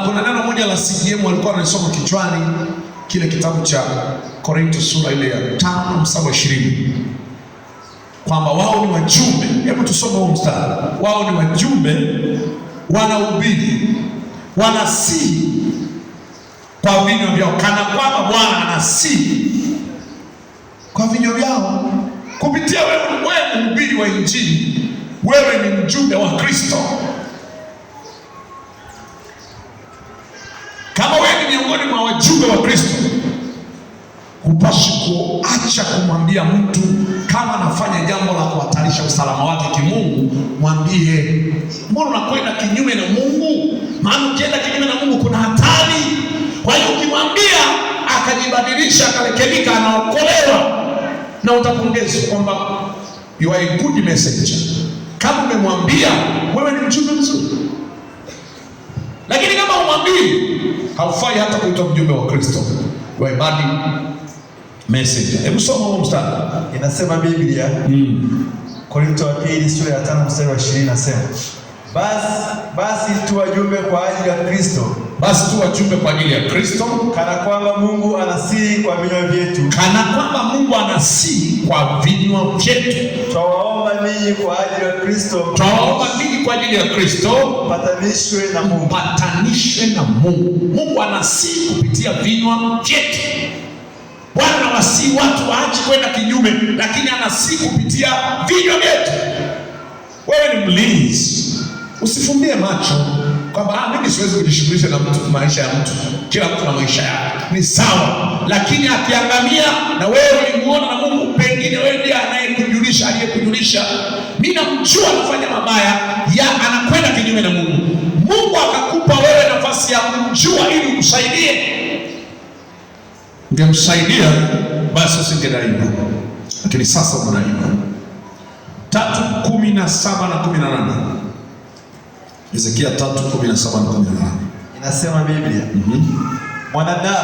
Kuna neno moja la CGM walikuwa wanasoma kichwani, kile kitabu cha Korinto sura ile ya 5 mstari wa 20. Kwamba wao ni wajumbe. Hebu tusome huo mstari. Wao ni wajumbe, wanahubiri, wanasihi kwa vinywa vyao, kana kwamba Bwana anasihi kwa vinywa vyao. Kupitia wewe mhubiri wa Injili, wewe ni mjumbe wa Kristo. Kama wewe ni miongoni mwa wajumbe wa Kristo, hupaswi kuacha kumwambia mtu kama anafanya jambo la kuhatarisha usalama wake kimungu. Mwambie, mbona unakwenda kinyume na Mungu? Maana ukienda kinyume na Mungu kuna hatari. Kwa hiyo ukimwambia akajibadilisha, akarekebika, anaokolewa na utapongezwa kwamba you are a good messenger. Kama umemwambia, wewe ni mjumbe mzuri. Lakini kama umwambii, haufai hata kuitwa mjumbe wa Kristo. You are a bad messenger. Hebu soma huo mstari. Inasema Biblia, Korinto wa pili sura ya 5 mstari wa 20 inasema, basi tu wajumbe kwa ajili ya Kristo. Basi tu wajumbe kwa ajili ya Kristo, kana kwamba Mungu anasihi kwa vinywa vyetu. Kana kwamba Mungu anasihi kwa vinywa vyetu. Twawaomba ninyi kwa ajili ya Kristo. Twawaomba ninyi kwa ajili ya Kristo, patanishwe na Mungu. Patanishwe na Mungu. Mungu anasihi kupitia vinywa vyetu. Bwana anawasihi watu waache kwenda kinyume, lakini anasihi kupitia vinywa vyetu. Wewe ni mlinzi. Usifumbie macho kwamba mimi siwezi kujishughulisha na mtu, maisha ya mtu. Kila mtu na maisha yake. Ni sawa, lakini akiangamia na wewe ulimuona na Mungu, pengine wewe ndiye anayekujulisha, aliyekujulisha. Mimi namjua anafanya mabaya, anakwenda kinyume na Mungu. Mungu akakupa wewe nafasi ya kumjua ili umsaidie. Ungemsaidia basi usingedaiwa. Lakini sasa unadaiwa. 3:17 na 18. Ezekia 3:17 na 18. Inasema Biblia, mwanadamu,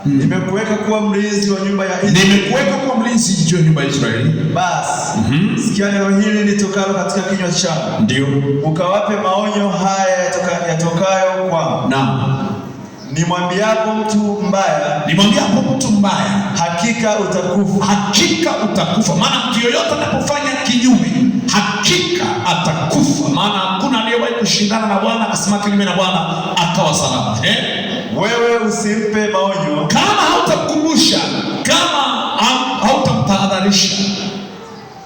nimekuweka kuwa mlinzi wa nyumba ya Israeli. Nimekuweka kuwa mlinzi juu ya nyumba ya Israeli. Basi sikia neno hili litokalo katika kinywa changu. Ndio. Ukawape maonyo haya yatokayo kwangu. Naam. Nimwambiapo mtu mbaya, hakika utakufa. Hakika utakufa. Maana mtu yoyote anapofanya kinyume, hakika atakufa. Maana hakuna aliyewahi kushindana na Bwana akasema kinyume na Bwana akawa salama. Wewe usimpe maonyo, kama hautamkumbusha, kama hautamtahadharisha,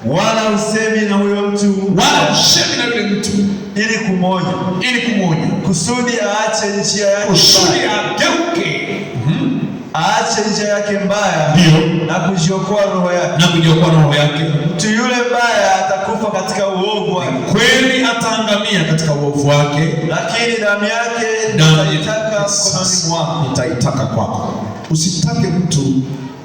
wala usemi na huyo mtu, wala usemi na yule mtu, ili kumwonya, kusudi aache njia yake, kusudi ageuke, aache njia yake mbaya, ndio, na kujiokoa roho yake. Mtu yule mbaya atakufa katika uovu wake, kweli ataangamia katika uovu wake, lakini damu yake nitaitaka kwako. Usitake mtu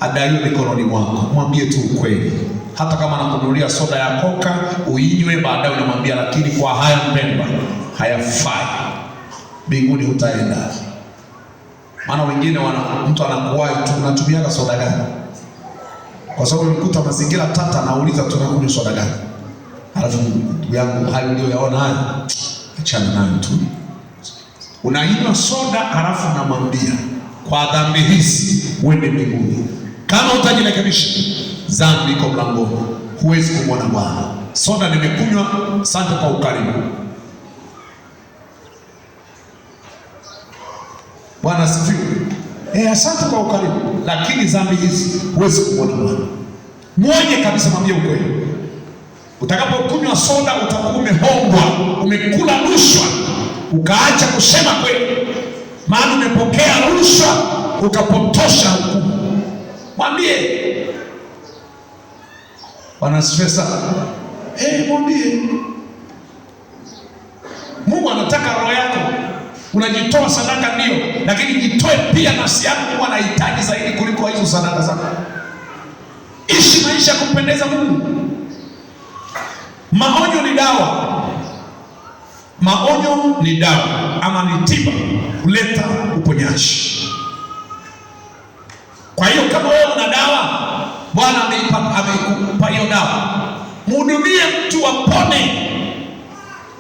adaiwe mikononi mwako, mwambie tu ukweli. Hata kama anakununulia soda ya Coca uinywe, baadaye unamwambia lakini kwa haya mpendwa, hayafai. Mbinguni hutaenda. Maana wengine mtu anakuwahi tu, unatumiaga soda gani? Kwa sababu nikuta mazingira tata, anauliza tunakunywa soda gani? Alafu ndugu yangu, hayo ndio yaona haya, achana nayo tu. Unainywa soda alafu unamwambia kwa dhambi hizi uende mbinguni. Kama utajirekebisha, dhambi iko mlangoni, huwezi kumwona Bwana. Soda nimekunywa, asante kwa ukarimu. Bwana asifiwe. Asante kwa ukarimu, lakini dhambi hizi huwezi kumwona Bwana. Mwenye kabisa, mwambie ukweli. Utakapokunywa soda utakuwa umehongwa, umekula rushwa, ukaacha kusema kweli, maana umepokea rushwa ukapotosha hukumu. Mwambie Bwana asifiwe sana. Mwambie Mungu anataka roho yako. Unajitoa sadaka ndio, lakini jitoe pia nafsi yako. Mungu anahitaji zaidi kuliko hizo sadaka zako. Ishi maisha ya kumpendeza Mungu. Maonyo ni dawa. Maonyo ni dawa ama ni tiba, kuleta uponyaji. Kwa hiyo kama wewe una dawa, Bwana amekupa hiyo dawa. Mhudumie mtu apone.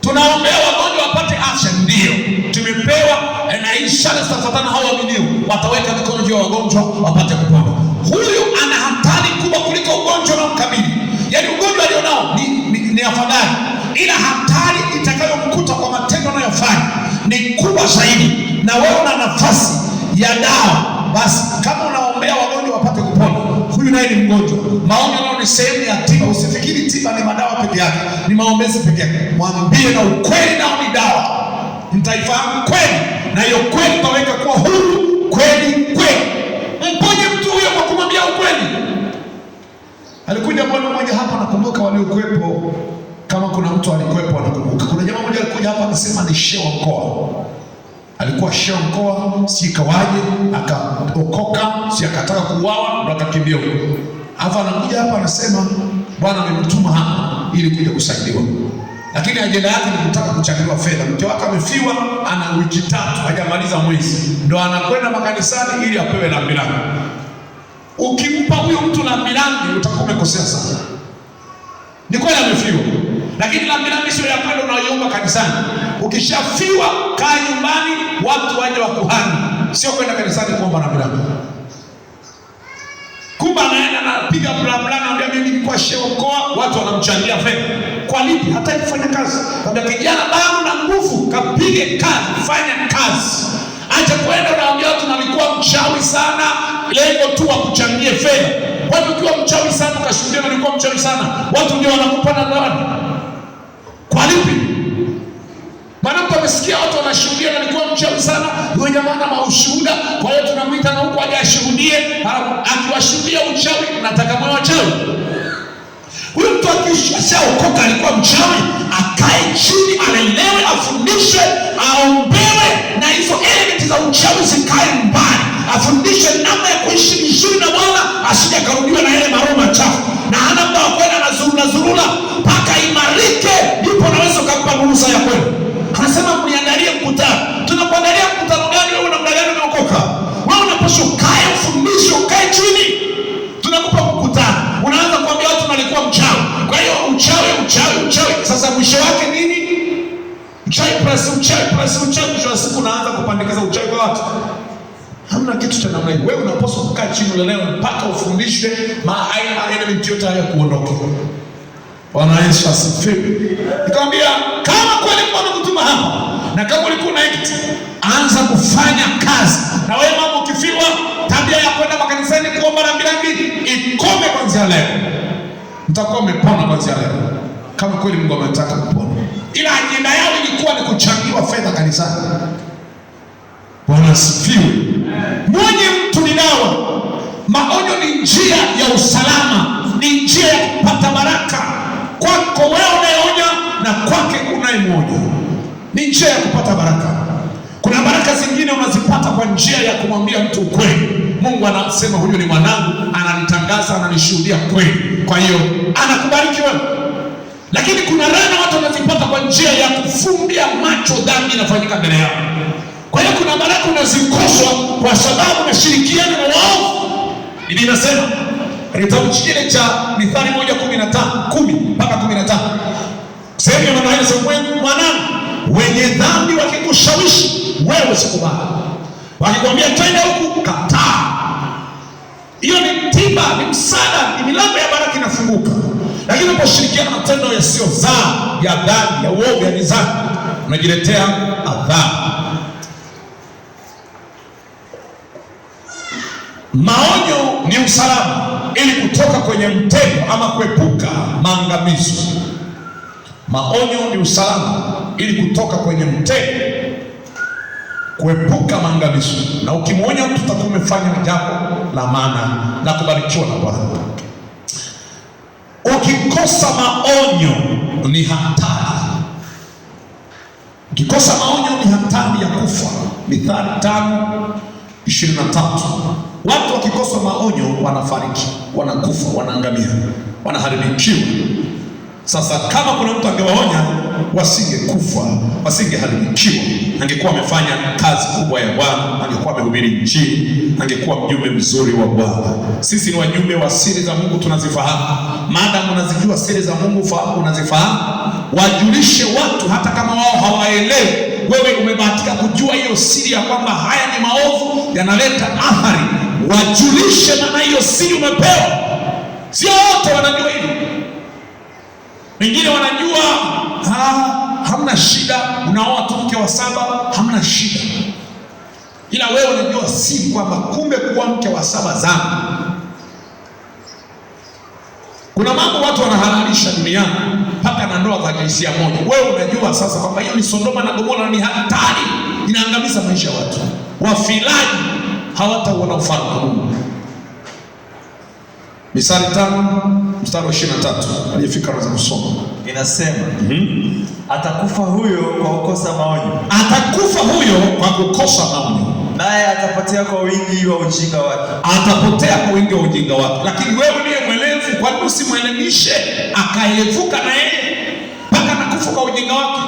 Tunaombea wagonjwa wapate afya, ndio tumepewa, na ishara zitafuatana hao waaminio, wataweka mikono juu ya wagonjwa wapate kupona. Huyu ana hatari kubwa kuliko ugonjwa na mkabili. Yaani ugonjwa alionao ni afadhali, ila hatari itakayomkuta kwa matendo anayofanya ni kubwa zaidi. Na wewe una nafasi ya dawa, basi kama unaombea wagonjwa wapate kupona, huyu naye ni mgonjwa. Maombi nao ni sehemu ya tiba. Usifikiri tiba ni madawa peke yake, ni maombezi peke yake. Mwambie na ukweli nao ni dawa. Mtaifahamu kweli, na hiyo kweli utaweka kuwa huru kweli kweli. Mponye mtu huyo kwa kumwambia ukweli. Alikuja bwana mmoja hapa, nakumbuka waliokuwepo, kama kuna mtu alikuwepo anakumbuka. Kuna jamaa mmoja alikuja hapa akasema ni shehe wa mkoa. Alikuwa shehe wa mkoa, si kawaje, akaokoka, si akataka kuuawa, ndo akakimbia huko. Hapa anakuja hapa anasema Bwana amemtuma hapa ili kuja kusaidiwa. Lakini ajenda yake ni kutaka kuchangiwa fedha. Mke wake amefiwa, ana wiki 3 hajamaliza mwezi, ndo anakwenda makanisani ili apewe lambilangi. Ukimpa huyo mtu lambilangi utakuwa umekosea sana. Ni kweli amefiwa, lakini lambilangi sio ya kwenda unayoomba kanisani. Ukishafiwa kaa nyumbani, watu waje wakuhani, sio kwenda kanisani kuomba lambilangi. Kumbe anaenda anapiga blamla, anambia mimi nilikuwa shehe wa mkoa, watu wanamchangia fedha. Kwa lipi? Hata kufanya kazi. Kabla kijana bado na nguvu, kapige kazi, fanya kazi. Acha kwenda unaambia watu nalikuwa mchawi sana, lengo tu wa kuchangia fedha. Watu ukiwa mchawi sana ukashuhudia nilikuwa mchawi sana, watu ndio wanakupa na zawadi. Kwa lipi? Maana mtu amesikia watu wanashuhudia nilikuwa mchawi sana, huyo jamaa ana maushuhuda, kwa hiyo tunamwita na huko aje ashuhudie. Akiwashuhudia uchawi, nataka mwe wachawi. Huyu mtu akishaokoka alikuwa mchawi, akae chini, alelewe, afundishwe, aombewe, na hizo elementi za uchawi zikae mbali, afundishwe namna ya kuishi vizuri na Bwana, asije akarudiwa na yale maroho machafu. Na hana muda wa kwenda na zurula mpaka imarike, ndipo naweza kumpa ruhusa ya kwenda. Anasema mniandalie mkutano. Tunakuandalia mkutano gani? Wewe una muda gani umeokoka? Wewe unapaswa ukae, ufundishwe, ukae chini. Tunakupa mkutano, unaanza kuambia watu nalikuwa mchawi. Kwa hiyo uchawi. Sasa mwisho wake nini? Uchawi plus uchawi. Mwisho wa siku unaanza kupandikiza uchawi kwa watu. Hamna kitu cha namna hiyo. Wewe unapaswa kukaa chini ulelewe mpaka ufundishwe, aina element yote haya kuondoka. Bwana Yesu asifiwe. Nikamwambia kama kweli Bwana kutuma hapa, na kama ulikuwa na hiki, anza kufanya kazi. Na wewe mama ukifiwa, tabia ya kwenda makanisani kuomba lambilangi ikome kuanzia leo. Mtakuwa mmepona kuanzia leo, kama kweli Mungu ametaka kupona. Ila ajenda yao ilikuwa ni kuchangiwa fedha kanisani. Bwana asifiwe. Mwenye mtu ni dawa. Maonyo ni njia ya usalama, ni njia ya kupata baraka. Kwako wewe unayeonya na kwake unayemwonya, ni njia ya kupata baraka. Kuna baraka zingine unazipata kwa njia ya kumwambia mtu ukweli. Mungu anasema huyu ni mwanangu, ananitangaza, ananishuhudia kweli, kwa hiyo anakubariki wewe. Lakini kuna laana watu wanazipata kwa njia ya kufumbia macho dhambi inafanyika mbele yao. Kwa hiyo kuna baraka unazikoswa kwa sababu unashirikiana na waovu. Biblia inasema kitabu kile cha Mithali 1:10-15, sehemu ya maneno yanasema, mwanangu, wenye dhambi wakikushawishi wewe usikubali. Wakikwambia twende huku, kataa. Hiyo ni tiba, ni msaada, ni milango ya baraka inafunguka. Lakini unaposhirikiana matendo yasiyozaa ya dhambi, ya uovu, ya nizani, unajiletea adhabu. Maonyo ni usalama. ili kutoka kwenye mtego ama kuepuka maangamizo. Maonyo ni usalama ili kutoka kwenye mtego, kuepuka maangamizo. Na ukimwonya mtu utakuwa umefanya jambo la maana na kubarikiwa na Bwana. Ukikosa maonyo ni hatari. Ukikosa maonyo ni hatari ya kufa. Mithali 5:23. Watu wakikosa maonyo wanafariki, wanakufa, wanaangamia, wanaharibikiwa. Sasa kama kuna mtu angewaonya, wasingekufa, wasingeharibikiwa, angekuwa amefanya kazi kubwa ya Bwana, angekuwa amehubiri Injili, angekuwa mjumbe mzuri wa Bwana. Sisi ni wajumbe wa siri za Mungu, tunazifahamu. Maadamu unazijua siri za Mungu, unazifahamu, wajulishe watu hata kama wao hawaelewi. Wewe umebahatika kujua hiyo siri ya kwamba haya ni maovu, yanaleta athari. Wajulishe, maana hiyo siri umepewa. Sio wote wanajua hivyo. Wengine wanajua hamna shida, unaoa tu mke wa 7, hamna shida. Ila wewe unajua siri kwamba kumbe kuwa mke wa 7 zangu. Kuna mambo watu wanahalalisha duniani mpaka na ndoa za jinsia moja. Wewe unajua sasa kwamba hiyo ni Sodoma na Gomora, ni hatari, inaangamiza maisha ya watu. Wafilaji hawatauona ufalme wa Mungu. Mithali 5:23. Aliyefika anaweza kusoma. Inasema, atakufa huyo kwa kukosa maonyo. Atakufa huyo kwa kukosa maonyo. Naye atapotea kwa wingi wa ujinga wake. Atapotea kwa wingi wa ujinga wake. Lakini wewe ndiye mwelevu, kwa nini usimwelimishe akaevuka na yeye mpaka anakufa kwa ujinga wake?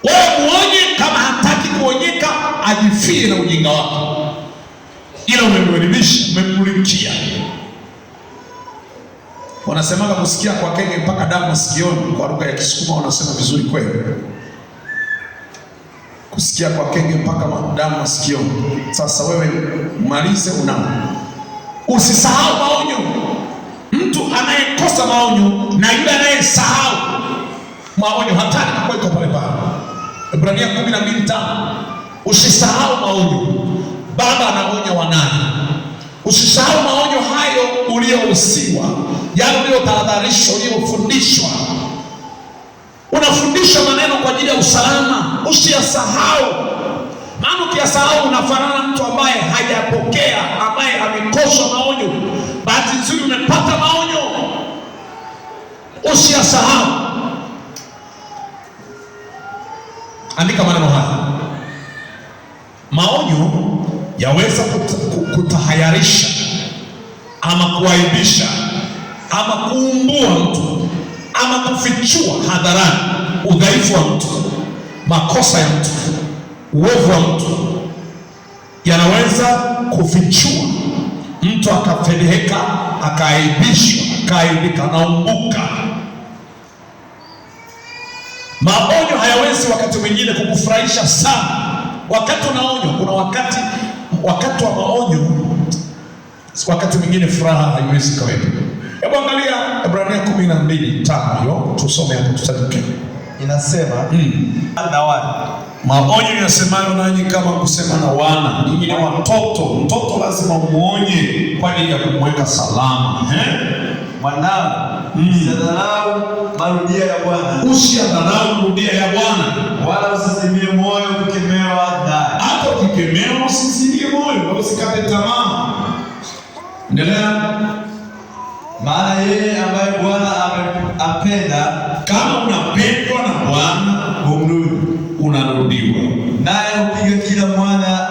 Wewe muonye, kama hataki kuonyeka ajifie na ujinga wake. Ila umemwelimisha, umemmulikia. Wanasemaga kusikia kwa kenge mpaka damu masikioni. Kwa lugha ya Kisukuma wanasema vizuri kweli. Kusikia kwa kenge mpaka damu masikioni. Sasa wewe malize unao. Usisahau maonyo. Mtu anayekosa maonyo na yule anayesahau maonyo, hatari kwa iko pale pale. Ibrania 12:5. Usisahau maonyo. Baba anaonya wanaye. Usisahau maonyo hayo uliohusiwa, yale uliyotahadharishwa, uliyofundishwa. Unafundisha maneno kwa ajili ya usalama, usiyasahau. Maana ukiyasahau unafanana mtu ambaye hajapokea, ambaye amekosa maonyo. Bahati nzuri umepata maonyo, usiyasahau. Andika maneno haya. Maonyo yaweza kutahayarisha ama kuaibisha ama kuumbua mtu ama kufichua hadharani udhaifu wa mtu, makosa ya mtu, uovu wa mtu. Yanaweza kufichua mtu akafedheheka, akaaibishwa, akaaibika, anaumbuka. Maonyo hayawezi wakati mwingine kukufurahisha sana. Wakati unaonywa, kuna wakati wa maonyo, wakati mwingine furaha haiwezi kawepo. Hebu angalia Ibrania 12:5 hiyo, tusome hapo tutajuke. Inasema na wana. Maonyo yanasemayo nanyi kama kusema na wana. Ninyi ni watoto. Mtoto lazima umuonye kwa ajili ya kumweka salama. Mwanangu, usidharau marudia ya Bwana. Usidharau marudia ya Bwana. Wala usizimie moyo kukemewa naye. Hata ukikemewa usizimie moyo, wala usikate tamaa. Endelea. Maana yeye ambaye Bwana apenda, kama unapendwa na Bwana, humrudi, unarudiwa. Naye hupiga kila mwana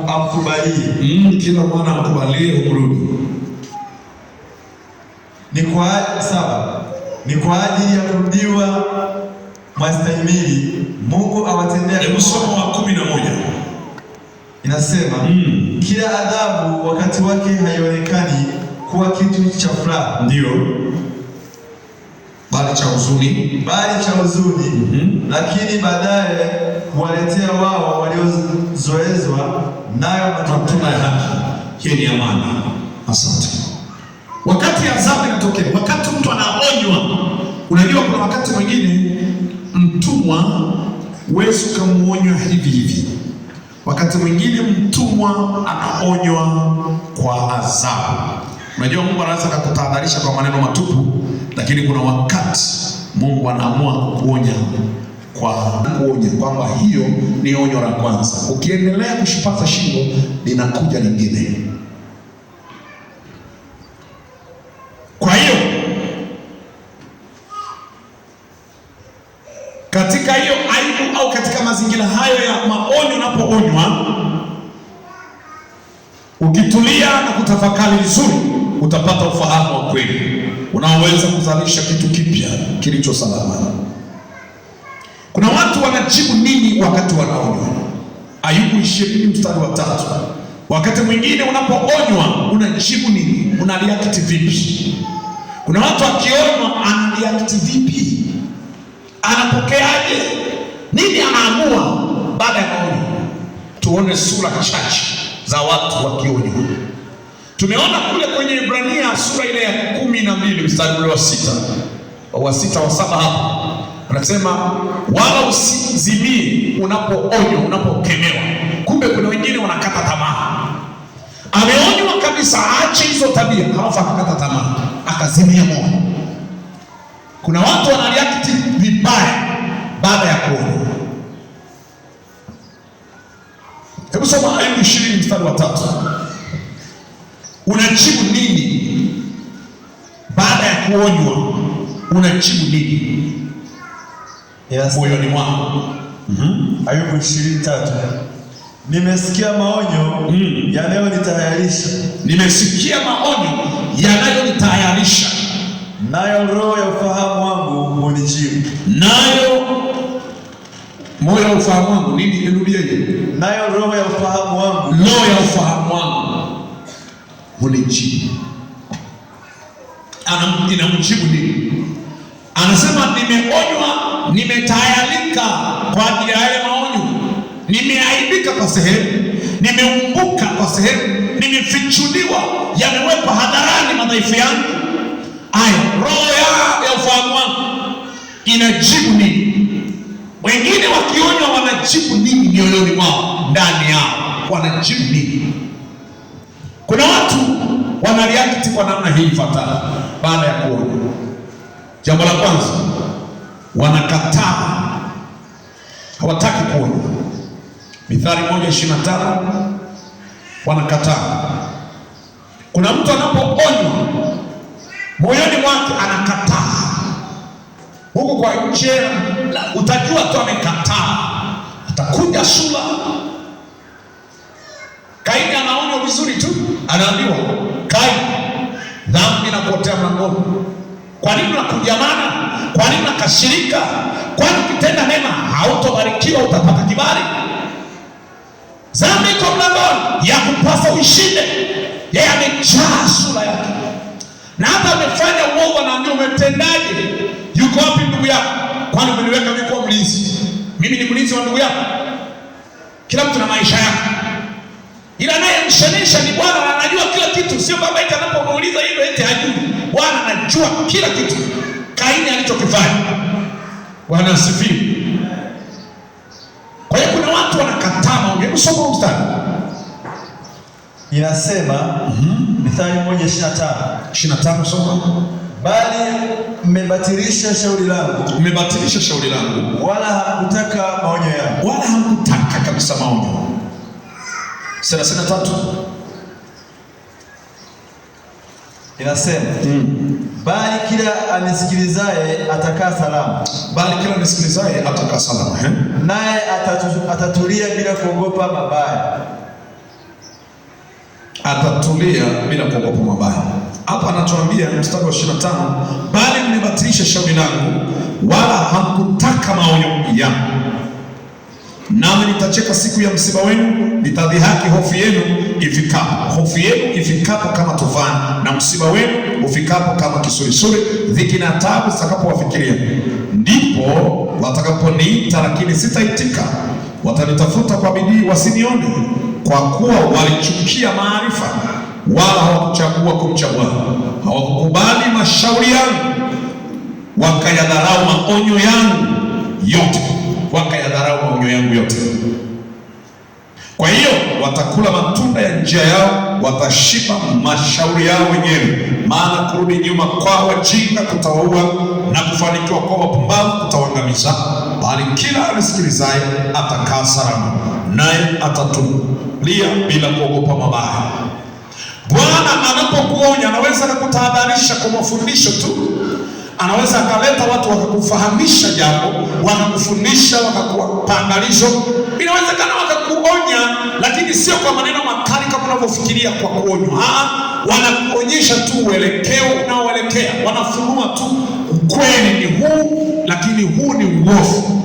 amkubalie. Kila mwana amkubalie humrudi. Ni kwa ajili ya kurudiwa mwastahimili. Mungu awatendea. Hebu soma wa 11. Inasema, kila adhabu wakati wake haionekani kuwa kitu cha furaha, ndio, bali cha huzuni, lakini baadaye huwaletea wao waliozoezwa nayo matunda ya haki. Hiyo ni amani. Asante. Wakati adhabu inatokea, wakati mtu anaonywa, unajua kuna wakati mwingine mtumwa huwezi kumuonywa hivi hivi. Wakati mwingine mtumwa anaonywa kwa adhabu. Unajua Mungu anaweza kukutahadharisha kwa maneno matupu, lakini kuna wakati Mungu anaamua kuonya kwamba hiyo ni onyo la kwanza. Ukiendelea kushipata shingo, linakuja lingine. Kwa hiyo katika hiyo aibu au katika mazingira hayo ya maonyo, unapoonywa, ukitulia na kutafakari vizuri, utapata ufahamu wa kweli unaoweza kuzalisha kitu kipya kilicho salama. Kuna watu wanajibu nini wakati wanaonywa? Ayubu 20 mstari wa 3. Wakati mwingine unapoonywa unajibu nini? Una react vipi? Kuna watu akionywa ana react vipi? Anapokeaje? Nini anaamua baada ya maonyo? Tuone sura chache za watu wakionywa. Tumeona kule kwenye Ibrania sura ile ya 12 mstari ule wa 6 wa 7 hapo. Anasema wala usizimie unapoonywa, unapokemewa. Kumbe kuna wengine wanakata tamaa. Ameonywa kabisa aache hizo tabia, halafu akakata tamaa, akazimia moyo. Kuna watu wanareact vibaya baada ya kuonywa. Hebu soma Ayubu 20 mstari wa 3. Unajibu nini baada ya kuonywa? Unajibu nini moyoni mwako? Ayubu 20:3. Nimesikia maonyo yanayonitahayarisha. Nimesikia maonyo yanayonitahayarisha. Nayo roho ya ufahamu wangu hunijibu. Nayo moyo ya ufahamu wangu nini? Nirudia hiyo. Nayo roho ya ufahamu wangu, roho ya ufahamu wangu hunijibu. Inamjibu nini? Anasema nimeonywa, nimetayarika kwa ajili ya yale maonyo, nimeaibika kwa sehemu, nimeumbuka kwa sehemu, nimefichuliwa, yamewekwa hadharani madhaifu yangu. Aya, roho ya ufahamu wangu inajibu nini? Wengine wakionywa wanajibu nini mioyoni mwao, ndani yao wanajibu nini? Kuna watu wanareact kwa namna hii ifuatayo baada ya kuonywa. Jambo la kwanza, wanakataa, hawataki kuonywa. Mithali 1:25, wanakataa. Kuna mtu anapoonywa moyoni mwake anakataa, huko kwa nje utajua tu amekataa, atakuja sura. Kaini anaonywa vizuri tu, anaambiwa Kaini, dhambi na kuotea mlangoni. Kwa nini unakujamana? Kwa nini unakashirika? Kwa nini ukitenda mema hautobarikiwa, utapata kibali? Dhambi iko mlangoni ya kupasa uishinde. Yeye amejaa sura yake, na hata amefanya uovu, anaambia umetendaje? Yuko wapi ndugu yako? Kwani umeniweka mimi kuwa mlinzi? Mimi ni mlinzi wa ndugu yako? Kila mtu na maisha yake, ila naye mshenesha ni Bwana, anajua kila kitu. Sio baba eti anapomuuliza hivyo eti hajui. Bwana anajua kila kitu, Kaini alichokifanya. Bwana asifiwe. Kwa hiyo kuna watu wanakataa maonyo. Hebu soma mstari. Inasema Mithali 1:25. Soma. Bali mmebatilisha shauri langu. Mmebatilisha shauri langu. Wala hamkutaka maonyo yangu. Wala hamkutaka kabisa maonyo. 33. Inasema bali kila anisikilizaye atakaa salama. Bali kila anisikilizaye atakaa salama. Naye atatulia bila kuogopa mabaya. Atatulia bila kuogopa mabaya. Hapa anatuambia mstari wa 25, bali mmebatilisha shauri langu, wala hamkutaka maonyo yangu. Nami nitacheka siku ya msiba wenu, nitadhihaki hofu yenu ifikapo. Hofu yenu ifikapo kama tufani, na msiba wenu ufikapo kama kisulisuli, dhiki na taabu zitakapowafikiria. Ndipo watakaponiita lakini sitaitika, watanitafuta kwa bidii wasinione. Kwa kuwa walichukia maarifa, wala hawakuchagua kumcha Bwana. Hawakukubali mashauri yangu, wakayadharau maonyo yangu yote. Wakayadharau maonyo yangu yote. Kwa hiyo watakula matunda ya njia yao, watashiba mashauri yao wenyewe. Maana kurudi nyuma kwa wajinga kutawaua, na kufanikiwa kwa wapumbavu kutawaangamiza. Bali kila anisikilizaye atakaa salama, naye atatulia bila kuogopa mabaya. Bwana anapokuonya, anaweza kukutahadharisha kwa mafundisho tu. Anaweza akaleta watu wakakufahamisha jambo, wakakufundisha, wakakupa angalisho. Inawezekana wakakuonya, lakini sio kwa maneno makali kama unavyofikiria kwa kuonywa. Wanakuonyesha tu uelekeo unaoelekea, wanafunua tu ukweli ni huu, lakini huu ni uovu.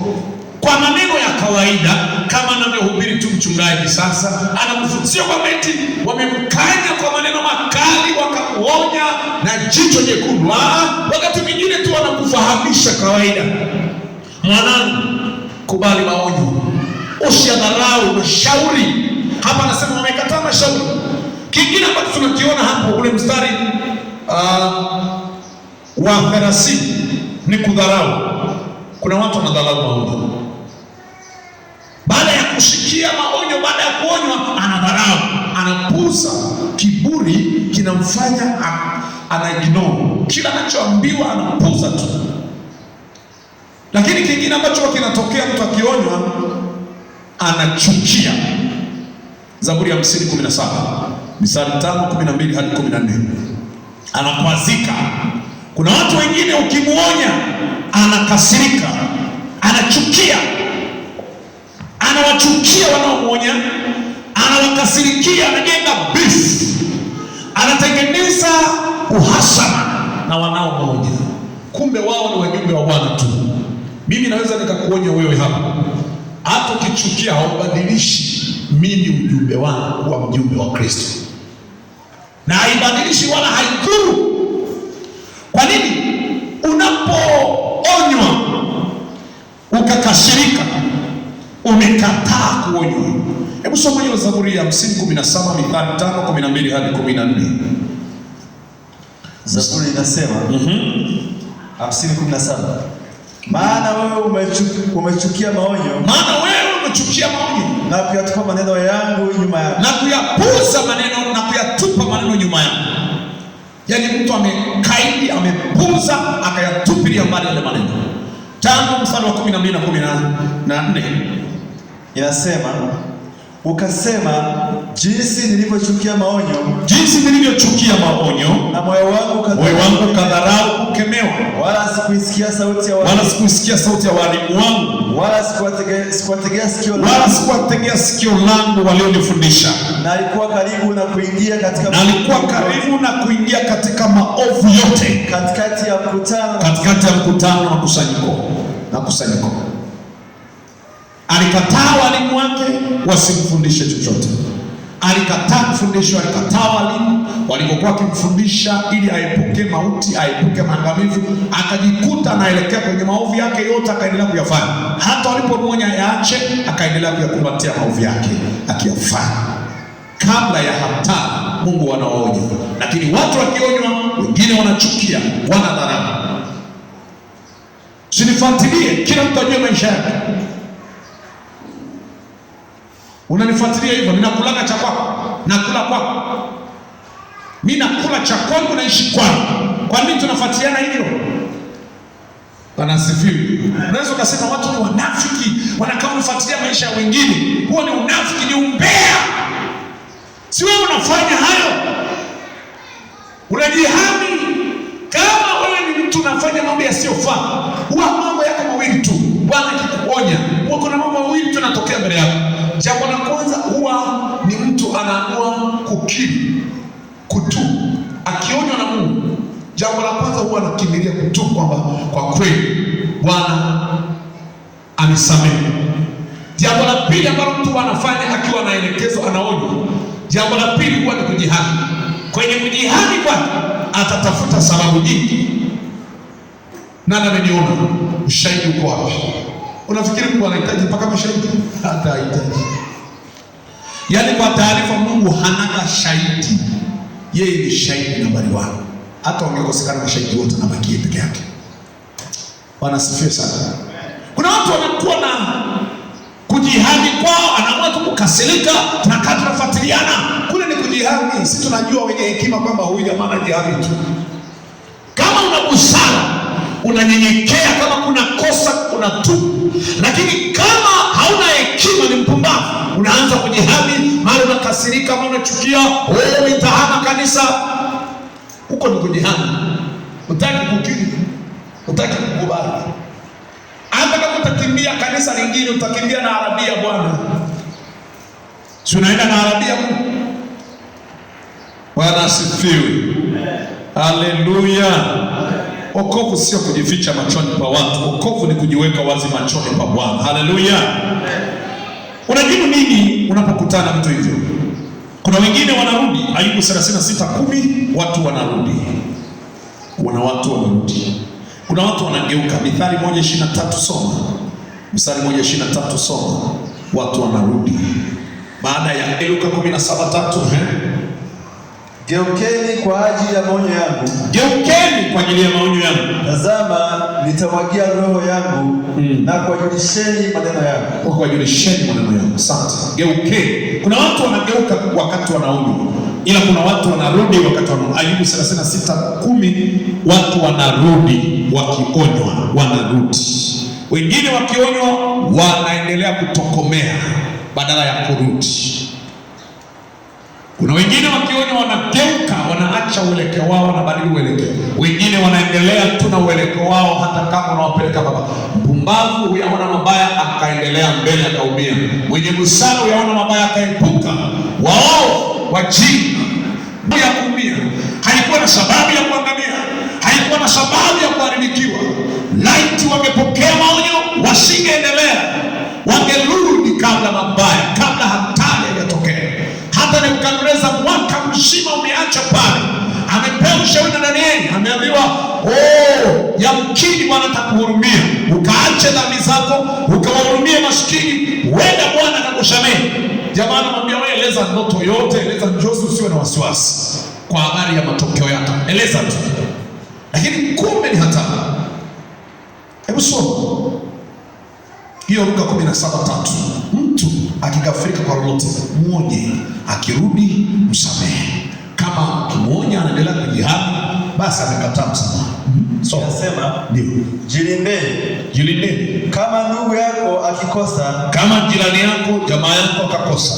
Kwa maneno ya kawaida kama anavyohubiri tu mchungaji sasa, anakufutia kwa meti, wamemkanya kwa maneno makali, wakamuonya na jicho jekundu. Wakati mwingine tu wanakufahamisha kawaida, mwanangu, kubali maonyo, usiadharau mashauri. Hapa anasema wamekataa mashauri. Kingine ambacho tunakiona hapo ule mstari wa 30 ni kudharau. Kuna watu wanadharau maonyo. Baada ya kusikia maonyo, baada ya kuonywa, anadharau, anapuuza. Kiburi kinamfanya anaignore kila anachoambiwa, anapuuza tu. Lakini kingine ambacho kinatokea, mtu akionywa anachukia. Zaburi ya 50:17 mstari 5:12 hadi 14, anakwazika. Kuna watu wengine ukimuonya anakasirika, anachukia, anawachukia wanaomuonya, anawakasirikia, anajenga beef, anatengeneza uhasama na wanaomuonya. Kumbe wao ni wajumbe wa Bwana tu. Mimi naweza nikakuonya wewe hapa, hata ukichukia haubadilishi mimi ujumbe wangu kuwa mjumbe wa Kristo, na haibadilishi wala haidhuru. Kwa nini? Unapoonywa ukakasirika, umekataa kuonywa. Hebu soma hiyo Zaburi ya 50:17 mithali 5:12 hadi 14. Zaburi inasema 50:17, maana wewe umechukia maonyo, na kuyatupa maneno yangu nyuma yako, na kuyapuuza maneno, na kuyatupa maneno nyuma yako. Yaani mtu amekaidi, amepuuza, akayatupilia mbali yale maneno. Tangu mstari wa 12 na 14 inasema, ukasema, jinsi nilivyochukia maonyo, na moyo wangu kadharau kukemewa, wala sikuisikia sauti ya walimu wangu, wala sikuwategea sikio langu walionifundisha. Na alikuwa karibu na kuingia katika maovu yote, katikati ya mkutano na kusanyiko. Alikataa walimu wake wasimfundishe chochote. Alikataa kufundishwa, alikataa walimu walikokuwa wakimfundisha ili aepuke mauti, aepuke maangamivu. Akajikuta anaelekea kwenye maovu yake yote, akaendelea kuyafanya. Hata walipomwonya yaache, akaendelea kuyakumbatia maovu yake akiyafanya. Kabla ya hatari, Mungu anawaonya. Lakini watu wakionywa, wengine wanachukia, wanadharau. Usinifuatilie, kila mtu ajue maisha yake. Unanifuatilia hivyo, ninakulaga cha kwako, nakula kwako. Mimi nakula cha kwangu, naishi kwangu. Kwa nini tunafuatiliana hivyo? Wanasifiwe. Unaweza kusema watu ni wanafiki, wanakaa kufuatilia maisha ya wengine. Huo ni unafiki, ni umbea. Si wewe unafanya hayo? Unajihami. Kama wewe ni mtu unafanya mambo yasiyofaa, huwa mambo yako mawili tu. Bwana akikuonya, huwa kuna mambo mawili tu yanatokea mbele yako. Jambo la kwanza, huwa ni mtu anaamua kukiri, kutubu. Akionywa na Mungu, jambo la kwanza huwa anakimbilia kutubu, kwamba kwa kweli Bwana anisamehe. Jambo la pili ambalo mtu anafanya akiwa anaelekezwa, anaonywa, jambo la pili huwa ni kujihami. Kwenye kujihami kwake atatafuta sababu nyingi. Nani ameniona? Ushahidi uko wapi? Unafikiri Mungu anahitaji mpaka mashahidi? Hata hahitaji. Yaani kwa taarifa, Mungu hana shahidi. Yeye ni shahidi nambari 1. Hata wangekosekana mashahidi wote, na bakie peke yake. Bwana asifiwe sana. Kuna watu wanakuwa na kujihami kwao, anaamua tu kukasirika, tunakaa tunafuatiliana. Kule ni kujihami. Sisi tunajua wenye hekima kwamba huyu jamaa anajihami tu. Kama una busara, unanyenyekea, kama kuna kosa unatubu. Lakini kama hauna hekima, ni mpumbavu, unaanza kujihami, mara unakasirika, mara unachukia, wewe itahama kanisa. Huko ni kujihami. Utaki kukiri, utaki kukubali. Hata kama utakimbia kanisa lingine, utakimbia na Arabia bwana. Si unaenda na Arabia Mungu? Bwana asifiwe. Haleluya. Wokovu sio kujificha machoni pa watu. Wokovu ni kujiweka wazi machoni pa Bwana. Haleluya. Unajibu nini unapokutana vitu hivyo? Kuna wengine wanarudi. Ayubu 36:10, watu wanarudi. Kuna watu wanarudi. Kuna watu wanageuka. Mithali 1:23 soma. Mithali 1:23 soma. Watu wanarudi. Baada ya Luka 17:3, geukeni kwa ajili ya maonyo yangu. Geukeni kwa ajili ya maonyo yangu. Tazama, nitamwagia roho yangu na kuwajulisheni maneno yangu. Kuwajulisheni maneno yangu. Asante. Geukeni. Kuna watu wanageuka wakati wanaonywa, ila kuna watu wanarudi wakati wanaonywa. Ayubu 36:10, watu wanarudi wakionywa, wanarudi. Wengine wakionywa wanaendelea kutokomea badala ya kurudi. Kuna wengine wakionywa wanageuka, wanaacha uelekeo wao, wanabadili uelekeo. Wengine wanaendelea tu na uelekeo wao hata kama unawapeleka baba. Mpumbavu huyaona mabaya akaendelea mbele akaumia. Mwenye busara huyaona mabaya akaepuka. Wao wajinga ya kuumia. Haikuwa na sababu ya kuangamia, haikuwa na sababu ya kuharibikiwa. Laiti wangepokea maonyo, wasingeendelea, wangerudi kabla mabaya, kabla hatari haijatokea. Hata Nebukadneza mwaka mzima umeacha pale, amepewa ushauri na Danieli, ameambiwa yamkini Bwana atakuhurumia, ukaache dhambi zako, ukawahurumie maskini, wenda Bwana atakusamehe. Jamaa anamwambia wewe, eleza ndoto yote, eleza njozi, usiwe na wasiwasi kwa habari ya matokeo yake, eleza tu. Lakini kumbe ni hatari. Hebu soma hiyo Luka 17:3. Mtu akigafirika kwa lolote, muonye, akirudi msamehe. Kama ukimwonya anaendelea kujihami, basi amekataa msamaha. So nasema ndio, jilindeni. Kama ndugu yako akikosa, kama jirani yako, jamaa yako akakosa,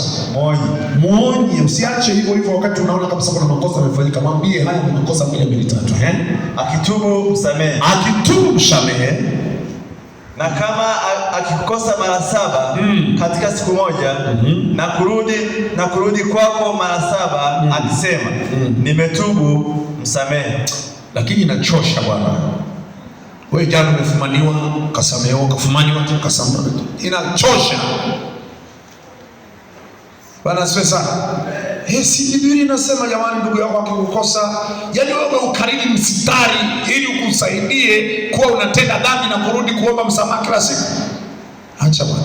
muonye. Usiache hivyo hivyo wakati unaona kabisa kuna makosa yamefanyika. Mwambie haya ni makosa 1, 2, 3. Akitubu msamehe. Akitubu msamehe. Na kama akikosa mara 7 katika siku moja, na kurudi kwako mara 7 akisema nimetubu, msamehe. Lakini inachosha bwana. Wewe jana umefumaniwa, kasamehewa, ukafumaniwa tu, kasamehewa. Inachosha. Bwana asifiwe sana. Si Biblia inasema jamani, ndugu yako akikukosa, yaani wewe ukariri mstari ili ukusaidie kuwa unatenda dhambi na kurudi kuomba msamaha kila siku. Acha bwana.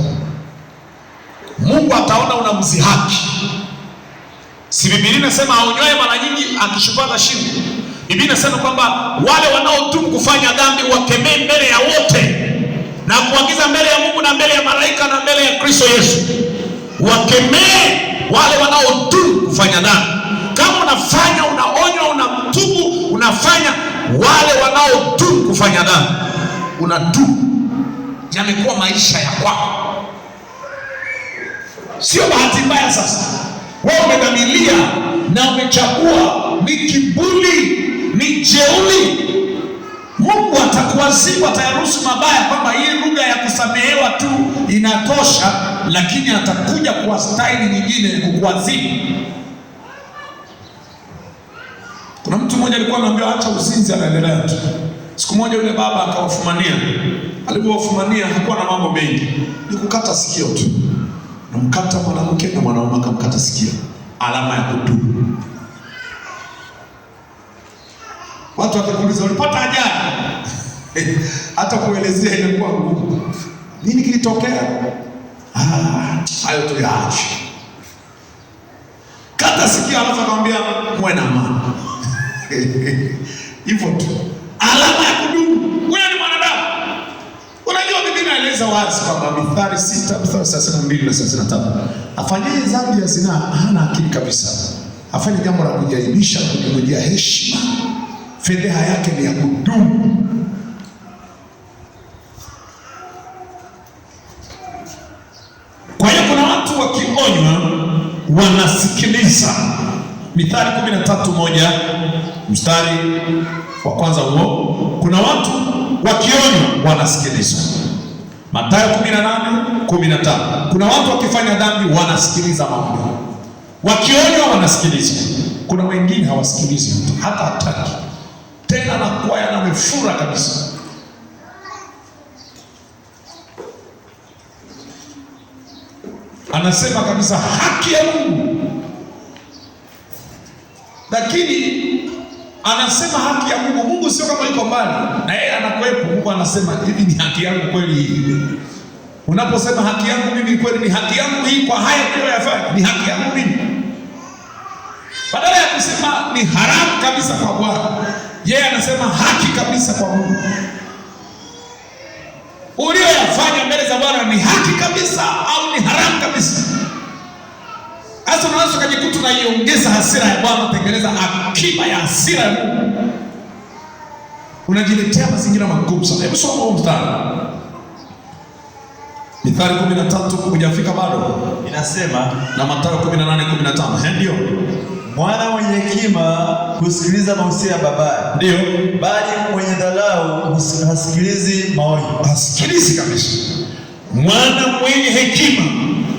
Mungu ataona unamdhihaki. Si Biblia inasema aonywaye mara nyingi akishupaza shingo. Biblia inasema kwamba wale wanaotubu kufanya dhambi wakemee mbele ya wote na kuagiza mbele ya Mungu na mbele ya malaika na mbele ya Kristo Yesu. Wakemee wale wanaotubu kufanya dhambi. Kama unafanya, unaonywa, unamtubu, unafanya, wale wanaotubu kufanya dhambi, unatubu, yamekuwa maisha ya kwako. Sio bahati mbaya sasa. Wewe umedhamiria na umechagua, ni kiburi, ni jeuri. Mungu atakuadhibu, atayaruhusu mabaya, kwamba hii lugha ya kusamehewa tu inatosha, lakini atakuja kwa staili nyingine kukuadhibu. Kuna mtu mmoja alikuwa anaambiwa acha uzinzi, anaendelea tu. Siku moja yule baba akawafumania. Alipowafumania hakuwa na mambo mengi, ni kukata sikio tu. Namkata mwanamke na mwanaume akamkata sikio, alama ya kutubu. Watu watakuuliza ulipata ajali? Hata kuelezea inakuwa ngumu. Nini kilitokea? Hayo tu yaache. Kata sikio, alafu akamwambia muwe na amani. Hivyo tu. Alama ya kudumu. Wewe ni mwanadamu. Unajua Biblia inaeleza anaeleza wazi kwamba Mithali 6:32 na 33, afanyaye dhambi ya zinaa hana akili kabisa, afanye jambo la kujaribisha na kujingojea heshima, fedheha yake ni ya kudumu. Kwa hiyo kuna watu wakionywa wanasikiliza. Mithali 13:1 mstari wa kwanza huo, kuna watu wakionywa wanasikiliza. Mathayo 18:15, kuna watu wakifanya dhambi wanasikiliza maonyo. Wakionywa wanasikiliza. Kuna wengine hawasikilizi hata hataki tena, anakuwa yanamefura kabisa. Anasema kabisa haki ya Mungu, lakini anasema haki ya Mungu. Mungu sio kama yuko mbali na yeye, anakuwepo. Mungu anasema hivi, ni haki yangu kweli hii? Unaposema haki yangu mimi kweli, ni haki yangu hii kwa haya niliyoyafanya, ni haki yangu mimi, badala ya kusema ni haramu kabisa kwa Bwana, yeye anasema haki kabisa kwa Mungu. Ulioyafanya mbele za Bwana ni haki kabisa au ni haramu kabisa? Sasa unaweza kujikuta unaiongeza hasira ya Bwana, tengeneza akiba ya hasira ya Mungu, unajiletea mazingira magumu sana. Hebu soma huo mstari Mithali 13, hujafika bado, inasema, na Mathayo 18:15. Ndio, mwana mwenye hekima husikiliza mausia ya babaye, ndio, bali mwenye dharau hasikilizi maonyo. Hasikilizi kabisa. Mwana mwenye hekima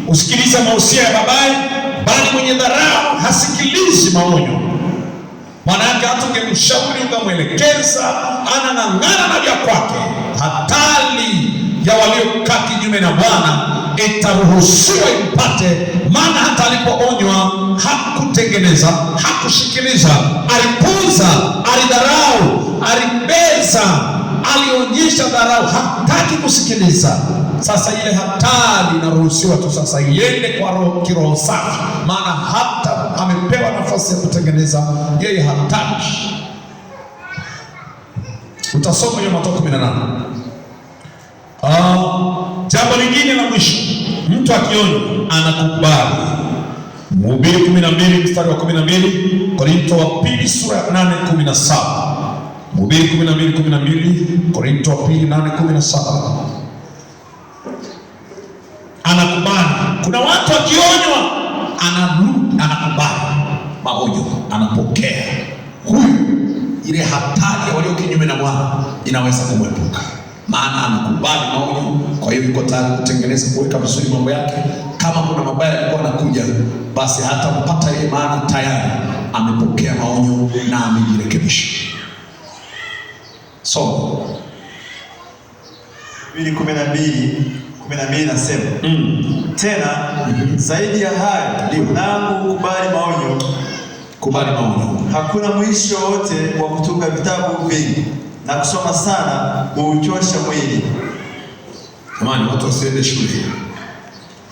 husikiliza mausia ya babaye, bali mwenye dharau hasikilizi maonyo. Maana yake hata ungemshauri ukamwelekeza, anang'ang'ana na vya kwake. Hatari ya waliokaa kinyume na Bwana itaruhusiwa impate, maana hata alipoonywa hakutengeneza, hakushikiliza, alipuuza, alidharau, alibeza, alionyesha dharau, hataki kusikiliza. Sasa ile hatari inaruhusiwa tu sasa iende kwa roho, kiroho safi, maana hata amepewa nafasi ya kutengeneza, yeye hataki. Utasoma hiyo Mathayo 18. Jambo lingine la mwisho, mtu akionywa anakubali. Mhubiri 12 mstari wa 12, Korinto wa pili sura ya 8:17. Mhubiri 12:12, Korinto wa pili 8:17. Anakubali. Kuna watu wakionywa anakubali maonyo, anapokea. Huyu ile hatari ya walio kinyume na Bwana inaweza kumwepuka, maana anakubali maonyo. Kwa hiyo yuko tayari kutengeneza, kuweka vizuri mambo yake. Kama kuna mabaya yalikuwa anakuja, basi hata mpata yeye, maana tayari amepokea maonyo na amejirekebisha. So 12:12 nasema, tena zaidi ya hayo, nangu kubali maonyo. Kubali maonyo. Hakuna mwisho wote wa kutunga vitabu vingi, na kusoma sana huuchosha mwili. Jamani, watu wasiende shule.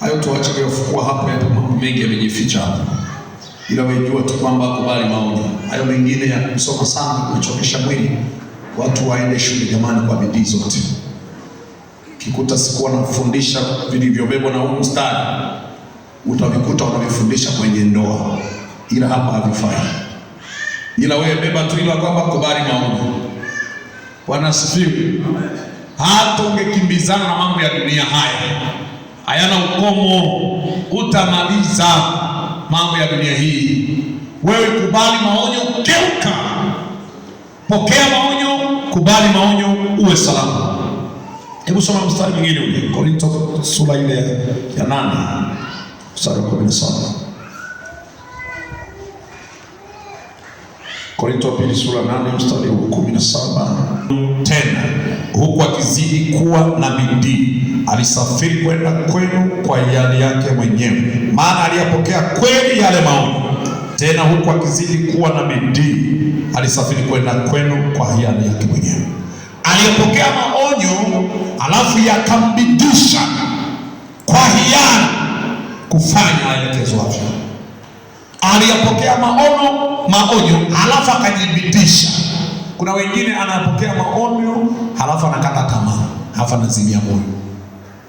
Hayo tuache kuyafukua hapo, yapo mambo mengi yamejificha hapo. Ila wewe jua tu kwamba kubali maonyo. Hayo mengine ya kusoma sana kuchokesha mwili, watu waende shule jamani, kwa bidii zote. Kikuta sikuwa nafundisha vilivyobebwa na huu mstari, utavikuta wanavifundisha kwenye ndoa, ila hapa havifai. Ila wewe beba tu ila kwamba kubali maonyo. Bwana asifiwe. Hata ungekimbizana na mambo ya dunia haya, hayana ukomo, utamaliza mambo ya dunia hii. Wewe kubali maonyo, geuka, pokea maonyo, kubali maonyo, uwe salama. Hebu soma mstari mwingine ule, Korinto sura ile ya 8 mstari wa 17. Korinto pili sura 8 mstari wa 17. Tena huku akizidi kuwa na bidii, alisafiri kwenda kwenu kwa hiari yake mwenyewe, maana aliyapokea kweli yale maonyo. Tena huku akizidi kuwa na bidii, alisafiri kwenda kwenu kwa hiari yake mwenyewe. Aliyapokea maonyo alafu yakambidisha kwa hiari kufanya aelekezwavyo. Aliyapokea maonyo alafu akajibidisha. Kuna wengine anapokea maonyo alafu anakata tamaa, alafu anazimia moyo.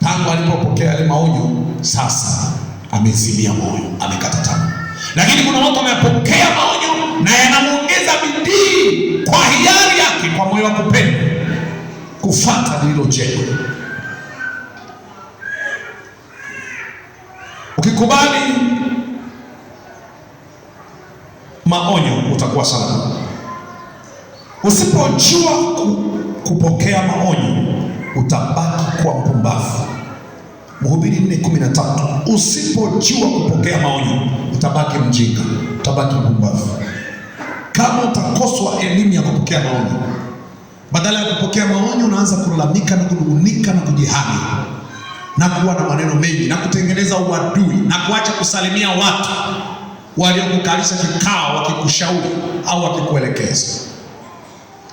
Tangu alipopokea yale maonyo, sasa amezimia moyo, amekata tamaa. Lakini kuna watu wamepokea maonyo na yanamuongeza bidii kwa hiari yake, kwa moyo wa kupenda kufuata lililo jema. Ukikubali maonyo utakuwa salama. Usipojua kupokea maonyo utabaki kuwa mpumbavu. Mhubiri 4:13. Usipojua kupokea maonyo utabaki mjinga, utabaki mpumbavu. Kama utakoswa elimu ya kupokea maonyo, badala ya kupokea maonyo unaanza kulalamika na kunung'unika na kujihami na kuwa na maneno mengi na kutengeneza uadui na kuacha kusalimia watu waliokukalisha kikao wakikushauri au wakikuelekeza,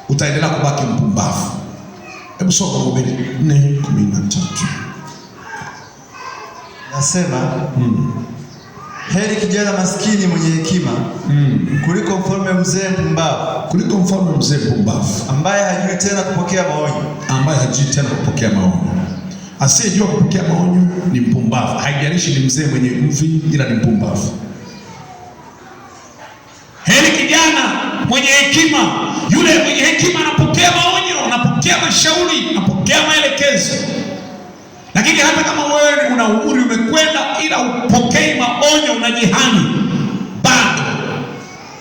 utaendelea kubaki mpumbavu. Hebu soma Mhubiri 4:13. Nasema heri kijana maskini mwenye hekima kuliko mfalme mzee mpumbavu, kuliko mfalme mzee mpumbavu ambaye hajui tena kupokea maonyo, ambaye hajui tena kupokea maonyo. Asiyejua kupokea maonyo ni mpumbavu. Haijalishi ni mzee mwenye mvi, ila ni mpumbavu. Heri kijana mwenye hekima. Yule mwenye hekima anapokea maonyo, anapokea mashauri, anapokea maelekezo. Lakini hata kama wewe una umri umekwenda, ila upokei maonyo, unajihani bado.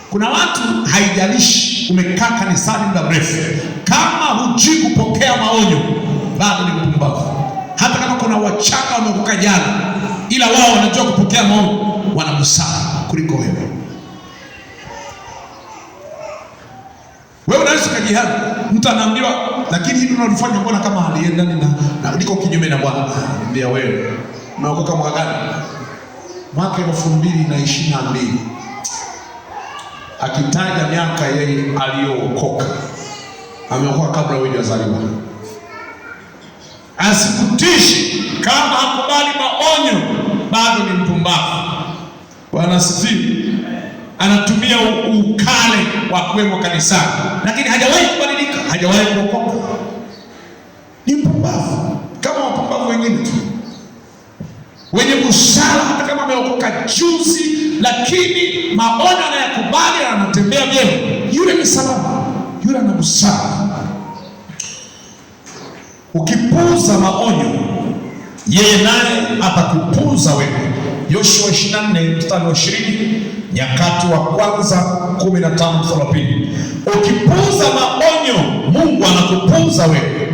Kuna watu haijalishi umekaa kanisani muda mrefu, kama hujui kupokea maonyo bado ni mpumbavu. Hata kama kuna wachanga wamekuka jana, ila wao wanajua kupokea maonyo, wana busara kuliko wewe. Wewe unaweza kujihani, mtu anaambiwa lakini hili unalofanya mbona kama haliendani na liko kinyume na Bwana. Anambia wewe umeokoka mwaka gani? Mwaka 2022. Akitaja miaka yeye aliyookoka, ameokoka kabla wewe hujazaliwa. Asikutishi kama hakubali maonyo, bado ni mpumbavu. Bwana asifiwe. Anatumia ukale wa kuwemo kanisani, lakini hajawahi kubadilika, hajawahi kuokoka. Ni mpumbavu kama wapumbavu wengine tu. Wenye busara, hata kama ameokoka juzi, lakini maonyo anayakubali, anatembea vyema, yule ni salama, yule ana busara. Ukipuuza maonyo, yeye naye atakupuuza wewe. Yoshua 24:20, Nyakati wa kwanza 15:2. Ukipuuza maonyo, Mungu anakupuuza wewe.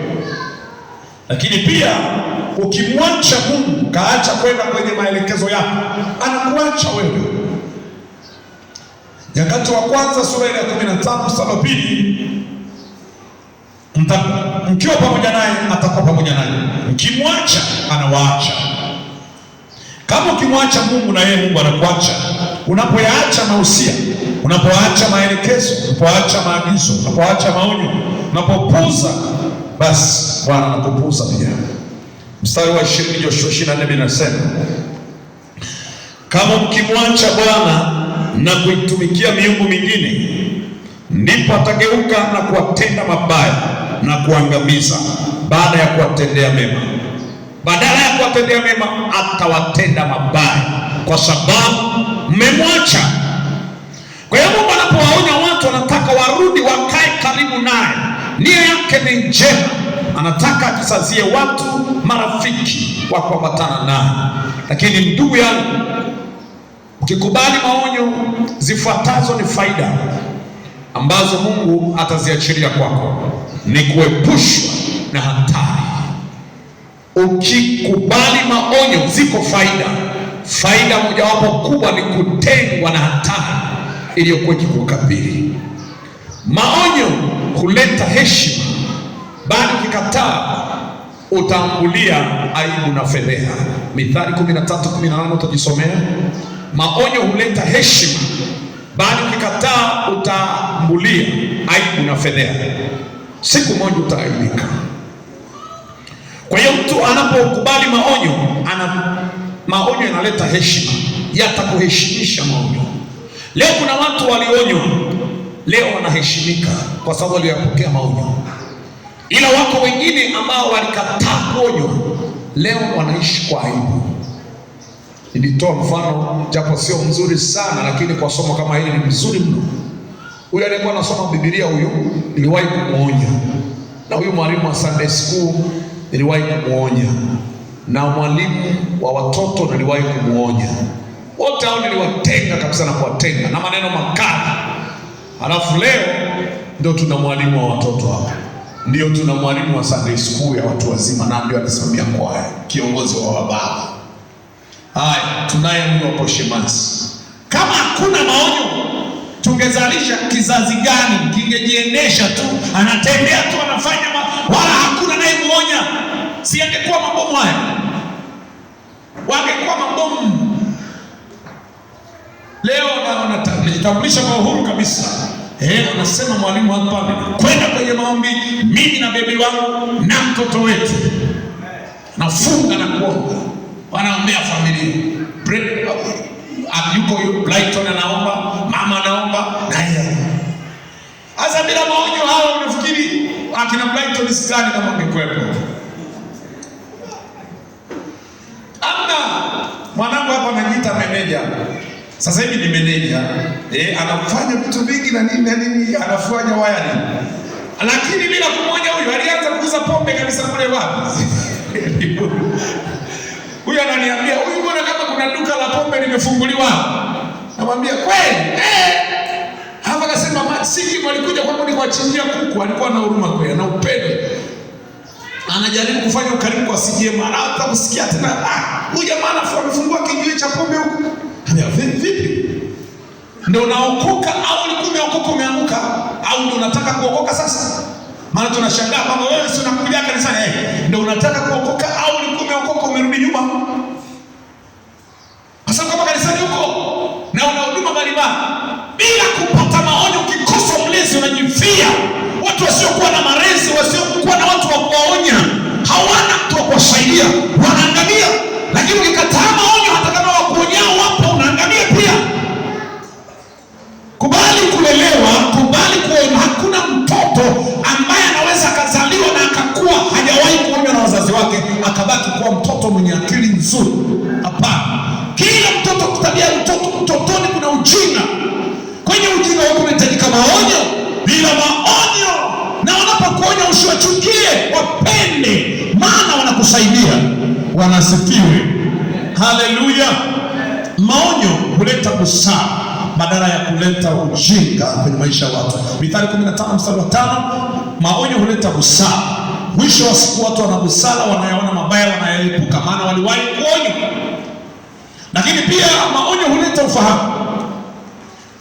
Lakini pia ukimwacha Mungu, kaacha kwenda kwenye maelekezo yako, anakuacha wewe. Nyakati wa kwanza sura ya 15:2, mkiwa pamoja naye atakuwa pamoja naye, mkimwacha anawaacha. Kama ukimwacha Mungu na yeye Mungu anakuacha. Unapoyaacha mausia, unapoacha maelekezo, unapoacha maagizo, unapoacha maonyo, unapopuuza, basi Bwana anakupuuza pia. Mstari wa 20 Yoshua 24 inasema, kama mkimwacha Bwana na kuitumikia miungu mingine, ndipo atageuka na kuwatenda mabaya na kuangamiza baada ya kuwatendea mema. Badala ya kuwatendea mema atawatenda mabaya, kwa sababu mmemwacha. Kwa hiyo Mungu anapowaonya watu, anataka warudi wakae karibu naye. Nia yake ni njema, anataka akisazie watu marafiki wa kuambatana naye. Lakini ndugu yangu, ukikubali maonyo, zifuatazo ni faida ambazo Mungu ataziachilia kwako. Ni kuepushwa na hatari. Ukikubali maonyo, ziko faida. Faida mojawapo kubwa ni kutengwa na hatari iliyokuwa ikikukabili. Maonyo huleta heshima, bali ukikataa utaambulia aibu na fedheha. Mithali 13:18 utajisomea. Maonyo huleta heshima, bali ukikataa utaambulia aibu na fedheha. Siku moja utaaibika. Kwa hiyo mtu anapokubali maonyo, maonyo yanaleta heshima, yatakuheshimisha maonyo. Leo kuna watu walionywa, leo wanaheshimika kwa sababu waliyapokea maonyo. Ila wako wengine ambao walikataa kuonywa, leo wanaishi kwa aibu. Nilitoa mfano japo sio mzuri sana, lakini kwa somo kama hili ni mzuri mno. Huyu aliyekuwa anasoma Biblia, huyu niliwahi kumuonya, na huyu mwalimu wa Sunday school niliwahi kumuonya, na mwalimu wa watoto niliwahi kumuonya. Wote hao niliwatenga kabisa na kuwatenga na maneno makali. Halafu leo ndio tuna mwalimu wa watoto hapa, ndio tuna mwalimu wa Sunday school ya watu wazima, na ndio anasimamia kwaya, kiongozi wa baba. Haya, tunaye huyu hapo Shemasi. Kama hakuna maonyo, tungezalisha kizazi gani? Kingejiendesha tu, anatembea tu, anafanya wala hakuna naye muonya. Si angekuwa mabomu haya, wangekuwa mabomu. Leo najitambulisha kwa uhuru kabisa. Anasema mwalimu hapa, kwenda kwenye maombi mimi na bebi wangu na mtoto wetu, nafunga na kuomba, wanaombea familia. Yuko Brighton anaomba, mama anaomba, na yeye. Sasa bila maonyo hao, unafikiri akina Brighton sidhani kama ungekwepo. Amna, mwanangu hapa anajiita meneja. Sasa hivi ni meneja, anafanya vitu vingi na nini, anafanya wayari. Lakini bila kumwonya, huyu alianza kuuza pombe kabisa kule wapi. Huyu ananiambia, huyu mbona kama kuna duka la pombe limefunguliwa? Namwambia kweli? Hapa akasema siki walikuja kwangu nikuachinjia kuku, alikuwa na huruma kweli, na upendo. Anajaribu kufanya ukarimu kwa CGM, hata kusikia tena, huyu jamaa amefungua kijiwe cha pombe huku. Vipi? Ndio unaokoka au ulikuwa umeokoka umeanguka, au ndio unataka kuokoka sasa? Maana tunashangaa kwamba wewe si unakuja kanisani, ndio unataka kuokoka au ulikuwa umeokoka umerudi nyuma? Sasa kama kanisani huko na una huduma mbalimbali bila kupata maonyo, ukikosa mlezi unajifia. Watu wasiokuwa na malezi, wasiokuwa na watu wa kuwaonya, hawana mtu wa kuwasaidia, wanaangamia. Lakini ukikataa maonyo, hata kama wakuonyao wapo, unaangamia pia. Kubali kulelewa, kubali kuona. Hakuna mtoto ambaye anaweza akazaliwa na akakuwa hajawahi kuonywa na wazazi wake akabaki kuwa mtoto mwenye akili nzuri. Hapana. Kila mtoto, tabia ya utotoni kuna ujinga. Kwenye ujinga wako unahitajika maonyo. Bila maonyo, na wanapokuonya usiwachukie, wapende, maana wanakusaidia. Wanasifiwe. Haleluya. Maonyo huleta busara badala ya kuleta ujinga kwenye maisha ya watu. Mithali 15 mstari wa 5, maonyo huleta busara. Mwisho wa siku watu wana busara, wanayaona mabaya, wanayaepuka, maana waliwahi kuonywa. Lakini pia maonyo huleta ufahamu.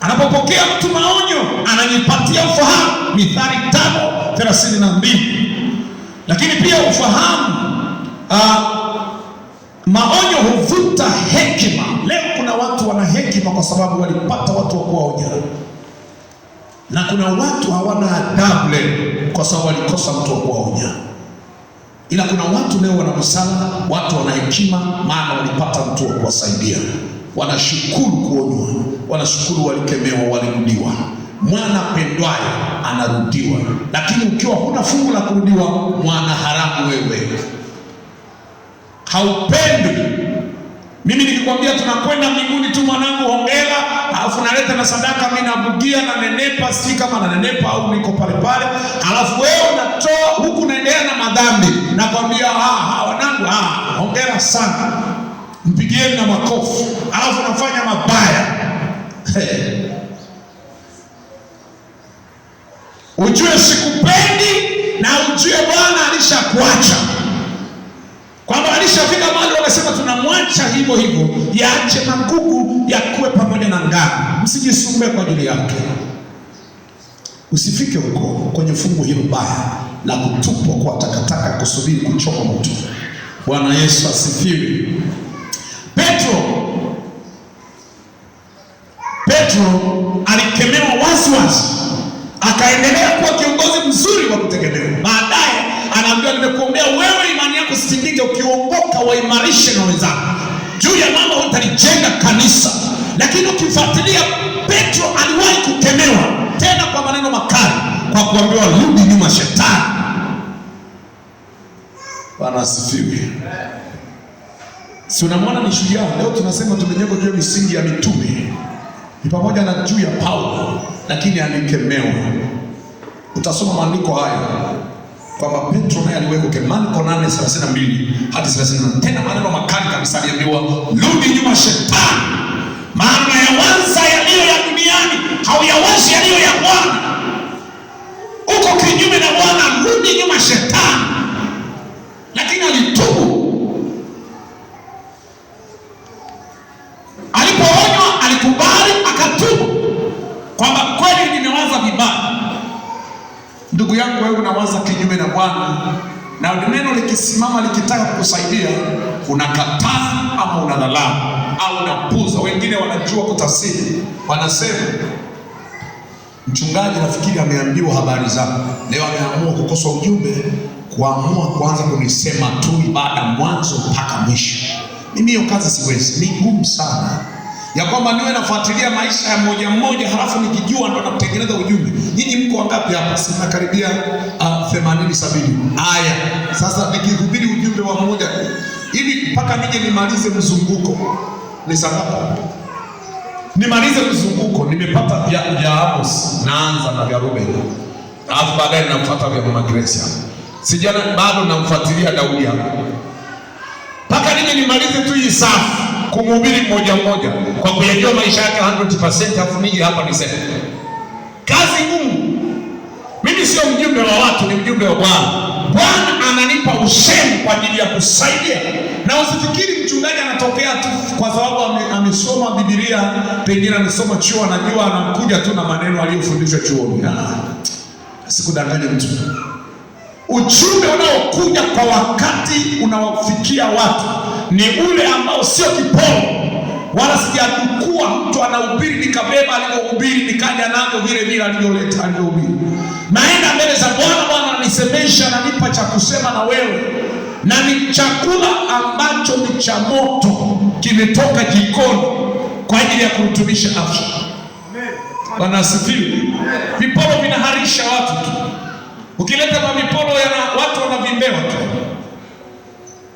Anapopokea mtu maonyo, anajipatia ufahamu. Mithali 5:32. Lakini pia ufahamu, maonyo huvuta hekima. Leo kuna watu wana hekima kwa sababu walipata watu wa kuwaonya, na kuna watu hawana adabu leo kwa sababu walikosa mtu wa kuwaonya. Ila kuna watu leo wana busara, watu wana hekima, maana walipata mtu wa kuwasaidia. Wanashukuru kuonywa, wanashukuru walikemewa, walirudiwa. Mwana pendwaye anarudiwa. Lakini ukiwa huna fungu la kurudiwa, mwana haramu wewe, haupendwi. Mimi nikikwambia tunakwenda mbinguni tu, mwanangu hongera, alafu naleta na sadaka, mimi nabugia na nenepa, si kama na nenepa au niko pale pale, alafu wewe unatoa huku unaendelea na madhambi, nakwambia wanangu, hongera sana, mpigieni na makofi, alafu nafanya mabaya. Ujue sikupendi, na ujue Bwana alishakuacha, kwamba alishafika mahali wakasema tunamwacha hivyo hivyo, yaache magugu yakuwe pamoja na ngano, msijisumbue kwa ajili yake. Usifike huko kwenye fungu hilo baya la kutupwa kwa takataka, kusubiri kuchoma moto. Bwana Yesu asifiwe. Petro alikemewa waziwazi, akaendelea kuwa kiongozi mzuri wa kutegemewa. Baadaye anaambiwa, nimekuombea wewe imani yako sitindike, ukiongoka waimarishe na wenzako. Juu ya mambo utalijenga kanisa. Lakini ukifuatilia, Petro aliwahi kukemewa tena kwa maneno makali, kwa kuambiwa rudi nyuma shetani. Bwana Bwana asifiwe. Si unamwona ni shujaa. Leo tunasema tumejengwa juu ya misingi ya mitume, ni pamoja na juu ya Paulo, lakini alikemewa. Utasoma maandiko haya kwamba Petro naye aliwekwa Marko 8:32 hadi 34. Tena maneno makali kabisa, aliambiwa rudi nyuma Shetani, maana yawaza yaliyo ya duniani, hauyawazi yaliyo ya Bwana. Uko kinyume na Bwana, rudi nyuma Shetani. Lakini alitubu. Alipoonywa alikubali, akatubu kwamba kweli nimewaza vibaya. Ndugu yangu, wewe unawaza kinyume na Bwana, na neno likisimama likitaka kukusaidia, unakataa ama unadharau au unapuza. Wengine wanajua kutafsiri, wanasema mchungaji nafikiri ameambiwa habari zako leo, ameamua kukosa ujumbe, kuamua kuanza kunisema tu ibada mwanzo mpaka mwisho. Mimi hiyo kazi siwezi, ni ngumu sana ya kwamba niwe nafuatilia maisha ya mmoja mmoja halafu nikijua ndo natengeneza ujumbe. Nyinyi mko wangapi hapa? Si nakaribia 80-70. Haya, sasa nikihubiri ujumbe wa mmoja hivi mpaka nije nimalize mzunguko ni sababu nimalize mzunguko, nimepata vya Amos, naanza na vya Ruben, alafu baadaye namfuata vya Mama Grace. Sijana bado namfuatilia Daudi hapo mpaka nije nimalize tu hii safu kumhubiri mmoja mmoja kwa kuyajua maisha yake 100%, afu nije hapa niseme. Kazi ngumu. Mimi sio mjumbe wa watu, ni mjumbe wa Bwana. Bwana ananipa usemi kwa ajili ya kusaidia. Na usifikiri mchungaji anatokea tu kwa sababu amesoma Biblia, pengine amesoma chuo, anajua anakuja tu na maneno aliyofundishwa chuoni. Sikudanganya mtu. Ujumbe unaokuja kwa wakati unawafikia watu ni ule ambao sio kiporo, wala sijatukua mtu anahubiri nikabeba alivyohubiri nikaja navyo vile vile alivyoleta alivyohubiri. Naenda mbele za Bwana, Bwana ananisemesha, ananipa cha kusema na wewe, na ni chakula ambacho ni cha moto, kimetoka jikoni kwa ajili ya kurutubisha afya. Bwana asifiwe. Viporo vinaharisha watu tu. Ukileta maviporo watu wanavimbewa tu.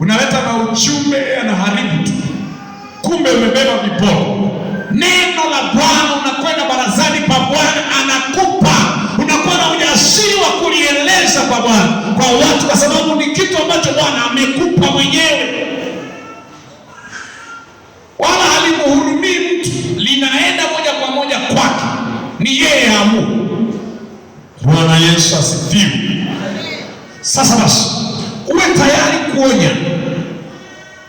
Unaleta na ujumbe anaharibu tu. Kumbe umebeba viporo. Neno la Bwana, unakwenda barazani pa Bwana, anakupa. Unakuwa na ujasiri wa kulieleza kwa Bwana, kwa watu, kwa sababu ni kitu ambacho Bwana amekupa mwenyewe. Wala halimhurumii mtu, linaenda moja kwa moja kwake. Ni yeye aamue. Bwana Yesu asifiwe. Sasa basi, uwe tayari kuonya.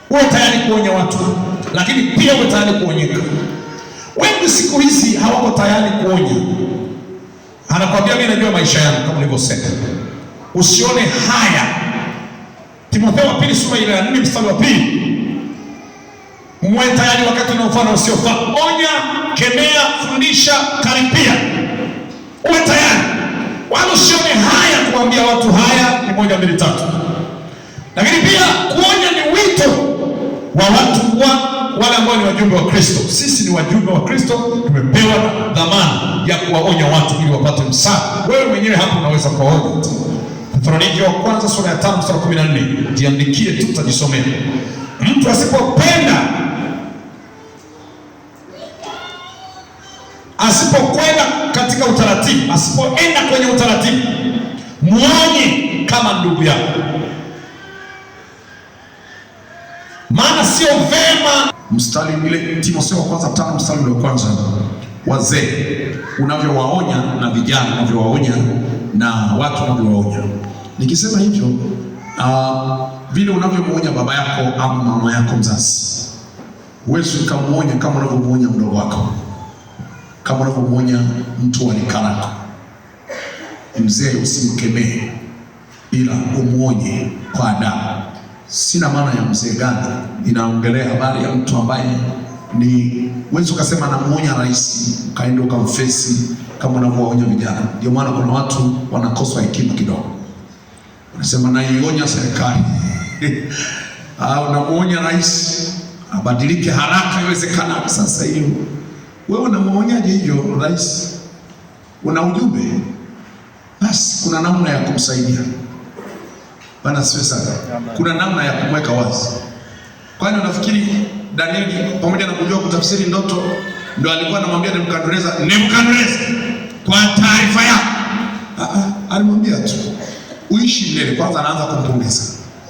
Uwe tayari kuonya watu, lakini pia uwe tayari kuonyeka. Wengi siku hizi hawako tayari kuonya. Anakwambia mimi najua maisha yangu, kama nilivyosema. Usione haya. Timotheo wa pili sura ya 4 mstari wa 2. Uwe tayari wakati unaofaa na usiofaa. Onya, kemea, fundisha, karipia. Uwe tayari. Wala usione haya kuambia watu haya ni 1, 2, 3. Lakini pia kuonya ni wito wa watu wale ambao ni wajumbe wa Kristo. Sisi ni wajumbe wa Kristo, tumepewa dhamana ya kuwaonya watu ili wapate msaada. Wewe mwenyewe hapo unaweza kuwaonya. Wathesalonike wa kwanza sura ya 5 mstari wa 14. Jiandikie tu, tutajisomea. Mtu asipokwenda katika utaratibu, asipoenda kwenye utaratibu, muonye kama ndugu yako. Maana sio vema. Mstari ile Timotheo wa kwanza 5 mstari wa kwanza. Wazee unavyowaonya na vijana unavyowaonya na watu unavyowaonya. Nikisema hivyo, vile unavyomuonya baba yako au mama yako mzazi, huwezi ukamuonya kama unavyomuonya mdogo wako, kama unavyomuonya mtu wa rika lako. Mzee usimkemee, ila umuonye kwa adabu. Sina maana ya mzee gani, ninaongelea habari ya mtu ambaye ni wewe ukasema namuonya rais, kaenda ukamfesi kama unavyowaonya vijana. Ndio maana kuna watu wanakosa hekima kidogo. Wanasema naionya serikali. Unamuonya rais abadilike haraka iwezekanavyo. Sasa hiyo wewe unamuonyaje hivyo rais? Una ujumbe? Basi kuna namna ya kumsaidia. Bwana siwe sana. Kuna namna ya kumweka wazi. Kwani unafikiri Danieli pamoja na kujua kutafsiri ndoto ndio alikuwa anamwambia Nebukadneza, kwa taarifa yako? Alimwambia tu uishi milele. Kwanza anaanza kumpongeza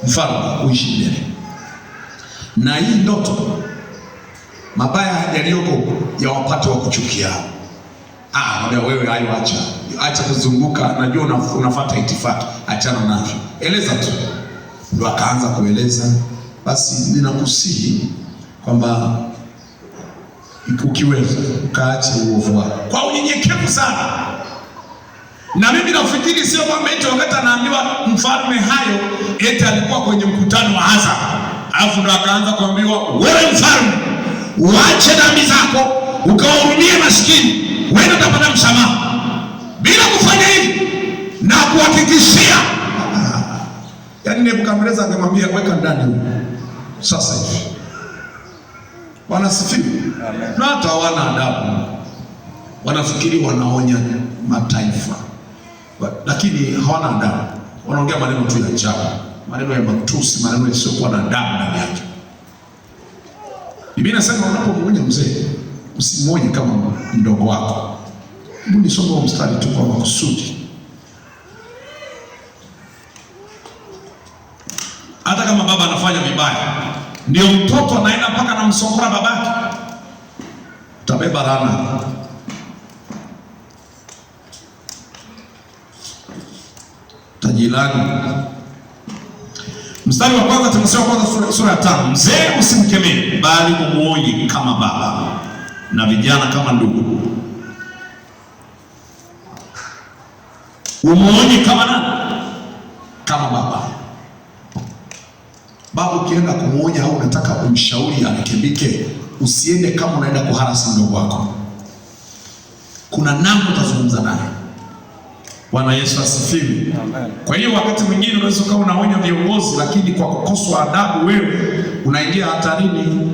mfalme, uishi milele. Na hii ndoto mabaya yaliyoko yawapate wa kuchukia. Wewe hayo acha kuzunguka, najua unafuata itifaki, achana navyo. Eleza tu. Ndio akaanza kueleza. Basi ninakusihi kwamba ukiweza ukaache uovu wako kwa unyenyekevu sana. Na mimi nafikiri sio kwamba eti wakati anaambiwa mfalme hayo eti alikuwa kwenye mkutano wa hadhara, alafu ndo akaanza kuambiwa, wewe mfalme, uache dhambi zako ukawahurumie maskini, wewe utapata msamaha. Bila kufanya hivi na kuhakikishia, yaani Nebukadneza angemwambia weka ndani huko sasa hivi. Wanasifiwa. Na hata hawana adabu, wanafikiri wanaonya mataifa, lakini hawana adabu. Wanaongea maneno tu ya ajabu, maneno ya matusi, maneno yasiyokuwa na adabu ndani yake. Biblia inasema unapomwonya mzee usimwonye kama mdogo wako. Hebu nisome mstari tu kwa makusudi. Hata kama baba anafanya vibaya, ndio mtoto anaenda mpaka na msongora babake, utabeba laana. Tajilani. Mstari wa kwanza, Timotheo wa kwanza sura ya 5. Mzee usimkemee, bali umuonye kama baba, na vijana kama ndugu. Umuonye kama nani? Kama baba. Baba ukienda kumuonya au unataka umshauri arekebike, usiende kama unaenda kuharasi mdogo wako. Kuna namna utazungumza naye. Bwana Yesu asifiwe. Amen. Kwa hiyo wakati mwingine unaweza kuwa unaonya viongozi, lakini kwa kukosa adabu wewe unaingia hatarini.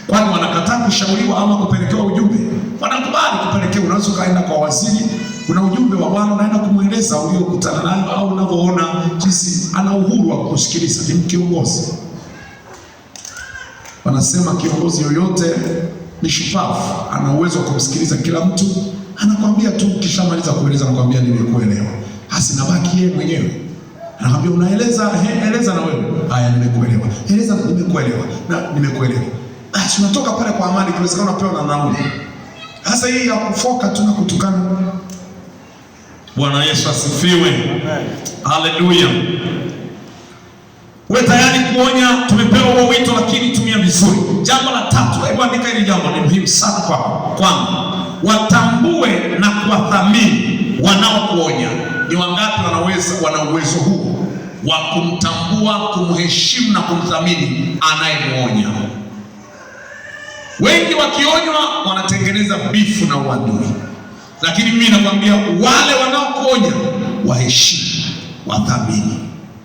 Kwani wanakataa kushauriwa ama kupelekewa ujumbe? Wanakubali kupelekewa. Unaweza kaenda kwa waziri, kuna ujumbe wa Bwana unaenda kumweleza uliokutana nayo, au unavyoona jinsi ana uhuru wa kusikiliza. Ni kiongozi. Wanasema kiongozi yoyote ni shupavu, ana uwezo wa kumsikiliza kila mtu. Anakwambia tu, kishamaliza kueleza anakwambia nimekuelewa. Hasi nabaki yeye mwenyewe. Anakwambia unaeleza, eleza na wewe. Haya, nimekuelewa. Eleza, nimekuelewa. Na nimekuelewa. Basi unatoka pale kwa amani, kiwezekana unapewa na nauli. Sasa hii ya kufoka tu na kutukana. Bwana Yesu asifiwe. Amen. Haleluya. Wewe tayari kuonya, tumepewa huo wito, lakini tumia vizuri. Jambo la 3, hebu andika hili jambo, ni muhimu sana kwako. Kwanza, watambue na kuwathamini wanaokuonya. Ni wangapi wana uwezo huu wa kumtambua, kumheshimu na kumthamini anayemuonya? Wengi wakionywa wanatengeneza bifu na uadui. Lakini mimi nakwambia wale wanaokuonya waheshimu, wathamini,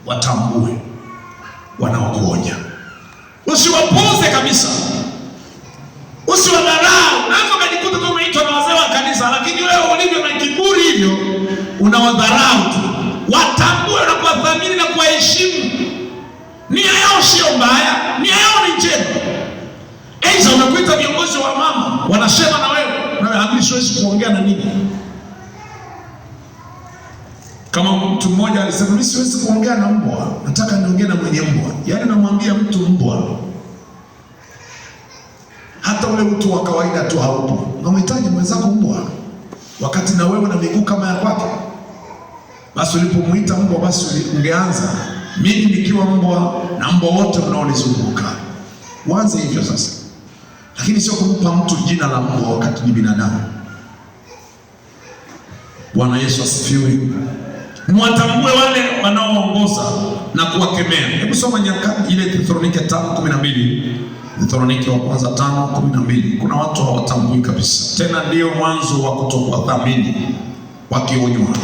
watambue wanaokuonya. Usiwapuuze kabisa. Usiwadharau. Unaweza kujikuta kama umeitwa na wazee wa kanisa, lakini wewe ulivyo na kiburi hivyo unawadharau tu. Watambue na kuwathamini na kuwaheshimu. Nia yao sio mbaya, nia yao ni njema. Aidha unakuita viongozi wa mama, wanasema na wewe, na siwezi kuongea na nini. Kama mtu mmoja alisema, mimi siwezi kuongea na mbwa, nataka niongee na mwenye mbwa. Yaani namwambia mtu mbwa. Hata ule mtu wa kawaida tu haupo. Unamhitaji mwenzako mbwa, wakati na wewe na miguu kama ya kwake. Basi ulipomuita mbwa, basi ungeanza, mimi nikiwa mbwa na mbwa wote mnaonizunguka. Uanze hivyo sasa. Lakini sio kumpa mtu jina la mbwa wakati ni binadamu. Bwana Yesu asifiwe. Mwatambue wale wanaoongoza na kuwakemea. Hebu soma Nyakati ile Thessalonike 5:12. Thessalonike wa kwanza 5:12. Kuna watu hawatambui kabisa. Tena ndio mwanzo wa kutokuthamini wakionywa.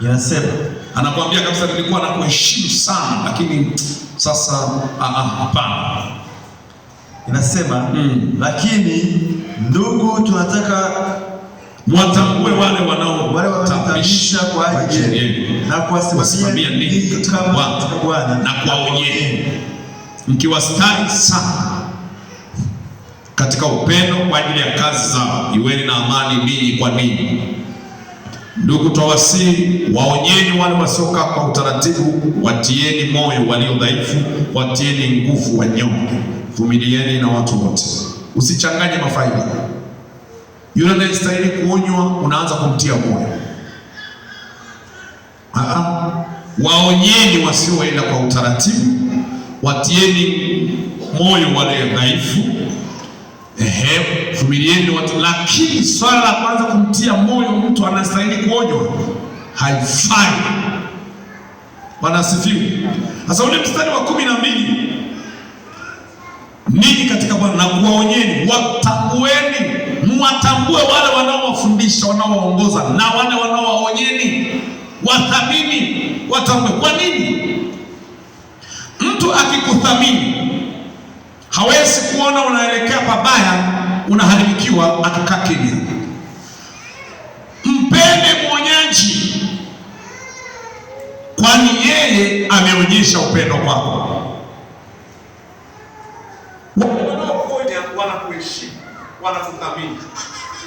Yanasema, anakuambia kabisa, nilikuwa nakuheshimu sana, lakini sasa hapana. Inasema, lakini ndugu tunataka mwatambue wale wanaotabisha kuwafundisha kwa ajili yenu na kuwasimamia ninyi katika Bwana na kuwaonyeni, mkiwastahi sana katika upendo kwa ajili ya kazi zao. Iweni na amani ninyi kwa ninyi. Ndugu, twawasihi waonyeni wale wasiokaa kwa utaratibu, watieni moyo walio dhaifu, watieni nguvu wanyonge, vumilieni na watu wote. Usichanganye mafaili. Yule anayestahili kuonywa unaanza kumtia moyo. Waonyeni wasioenda kwa utaratibu, watieni moyo wale dhaifu, vumilieni watu. Lakini swala la kwanza kumtia moyo mtu anastahili kuonywa haifai. Bwana asifiwe. Sasa ule mstari wa 12, ninyi katika Bwana na kuwaonyeni, watambueni, mwatambue wale wanaowafundisha, wanaowaongoza na wale wanaowaonyeni, wathamini, watambue. Kwa nini? Mtu akikuthamini hawezi kuona unaelekea pabaya, unaharibikiwa, akakaa kimya. Mpende mwonyaji, kwani yeye ameonyesha upendo kwako. Wanaokuonya wanakuheshimu, wanakuthamini,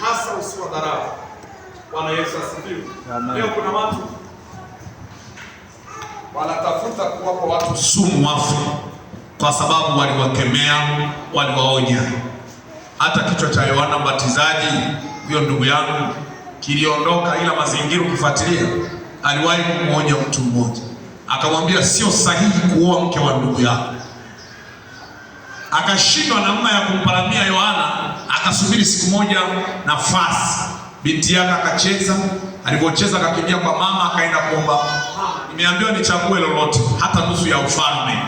hasa usiwadharau. Bwana Yesu asifiwe. Leo kuna watu wanatafuta kuwapa watu sumu wafu kwa sababu waliwakemea, waliwaonya. Hata kichwa cha Yohana Mbatizaji, huyo ndugu yangu, kiliondoka, ila mazingira ukifuatilia, aliwahi kumwonya mtu mmoja, akamwambia sio sahihi kuoa mke wa ndugu yako. Akashindwa namna ya kumparamia Yohana, akasubiri siku moja nafasi, binti yake akacheza. Alipocheza akakimbia kwa mama, akaenda kuomba, nimeambiwa nichague lolote, hata nusu ya ufalme,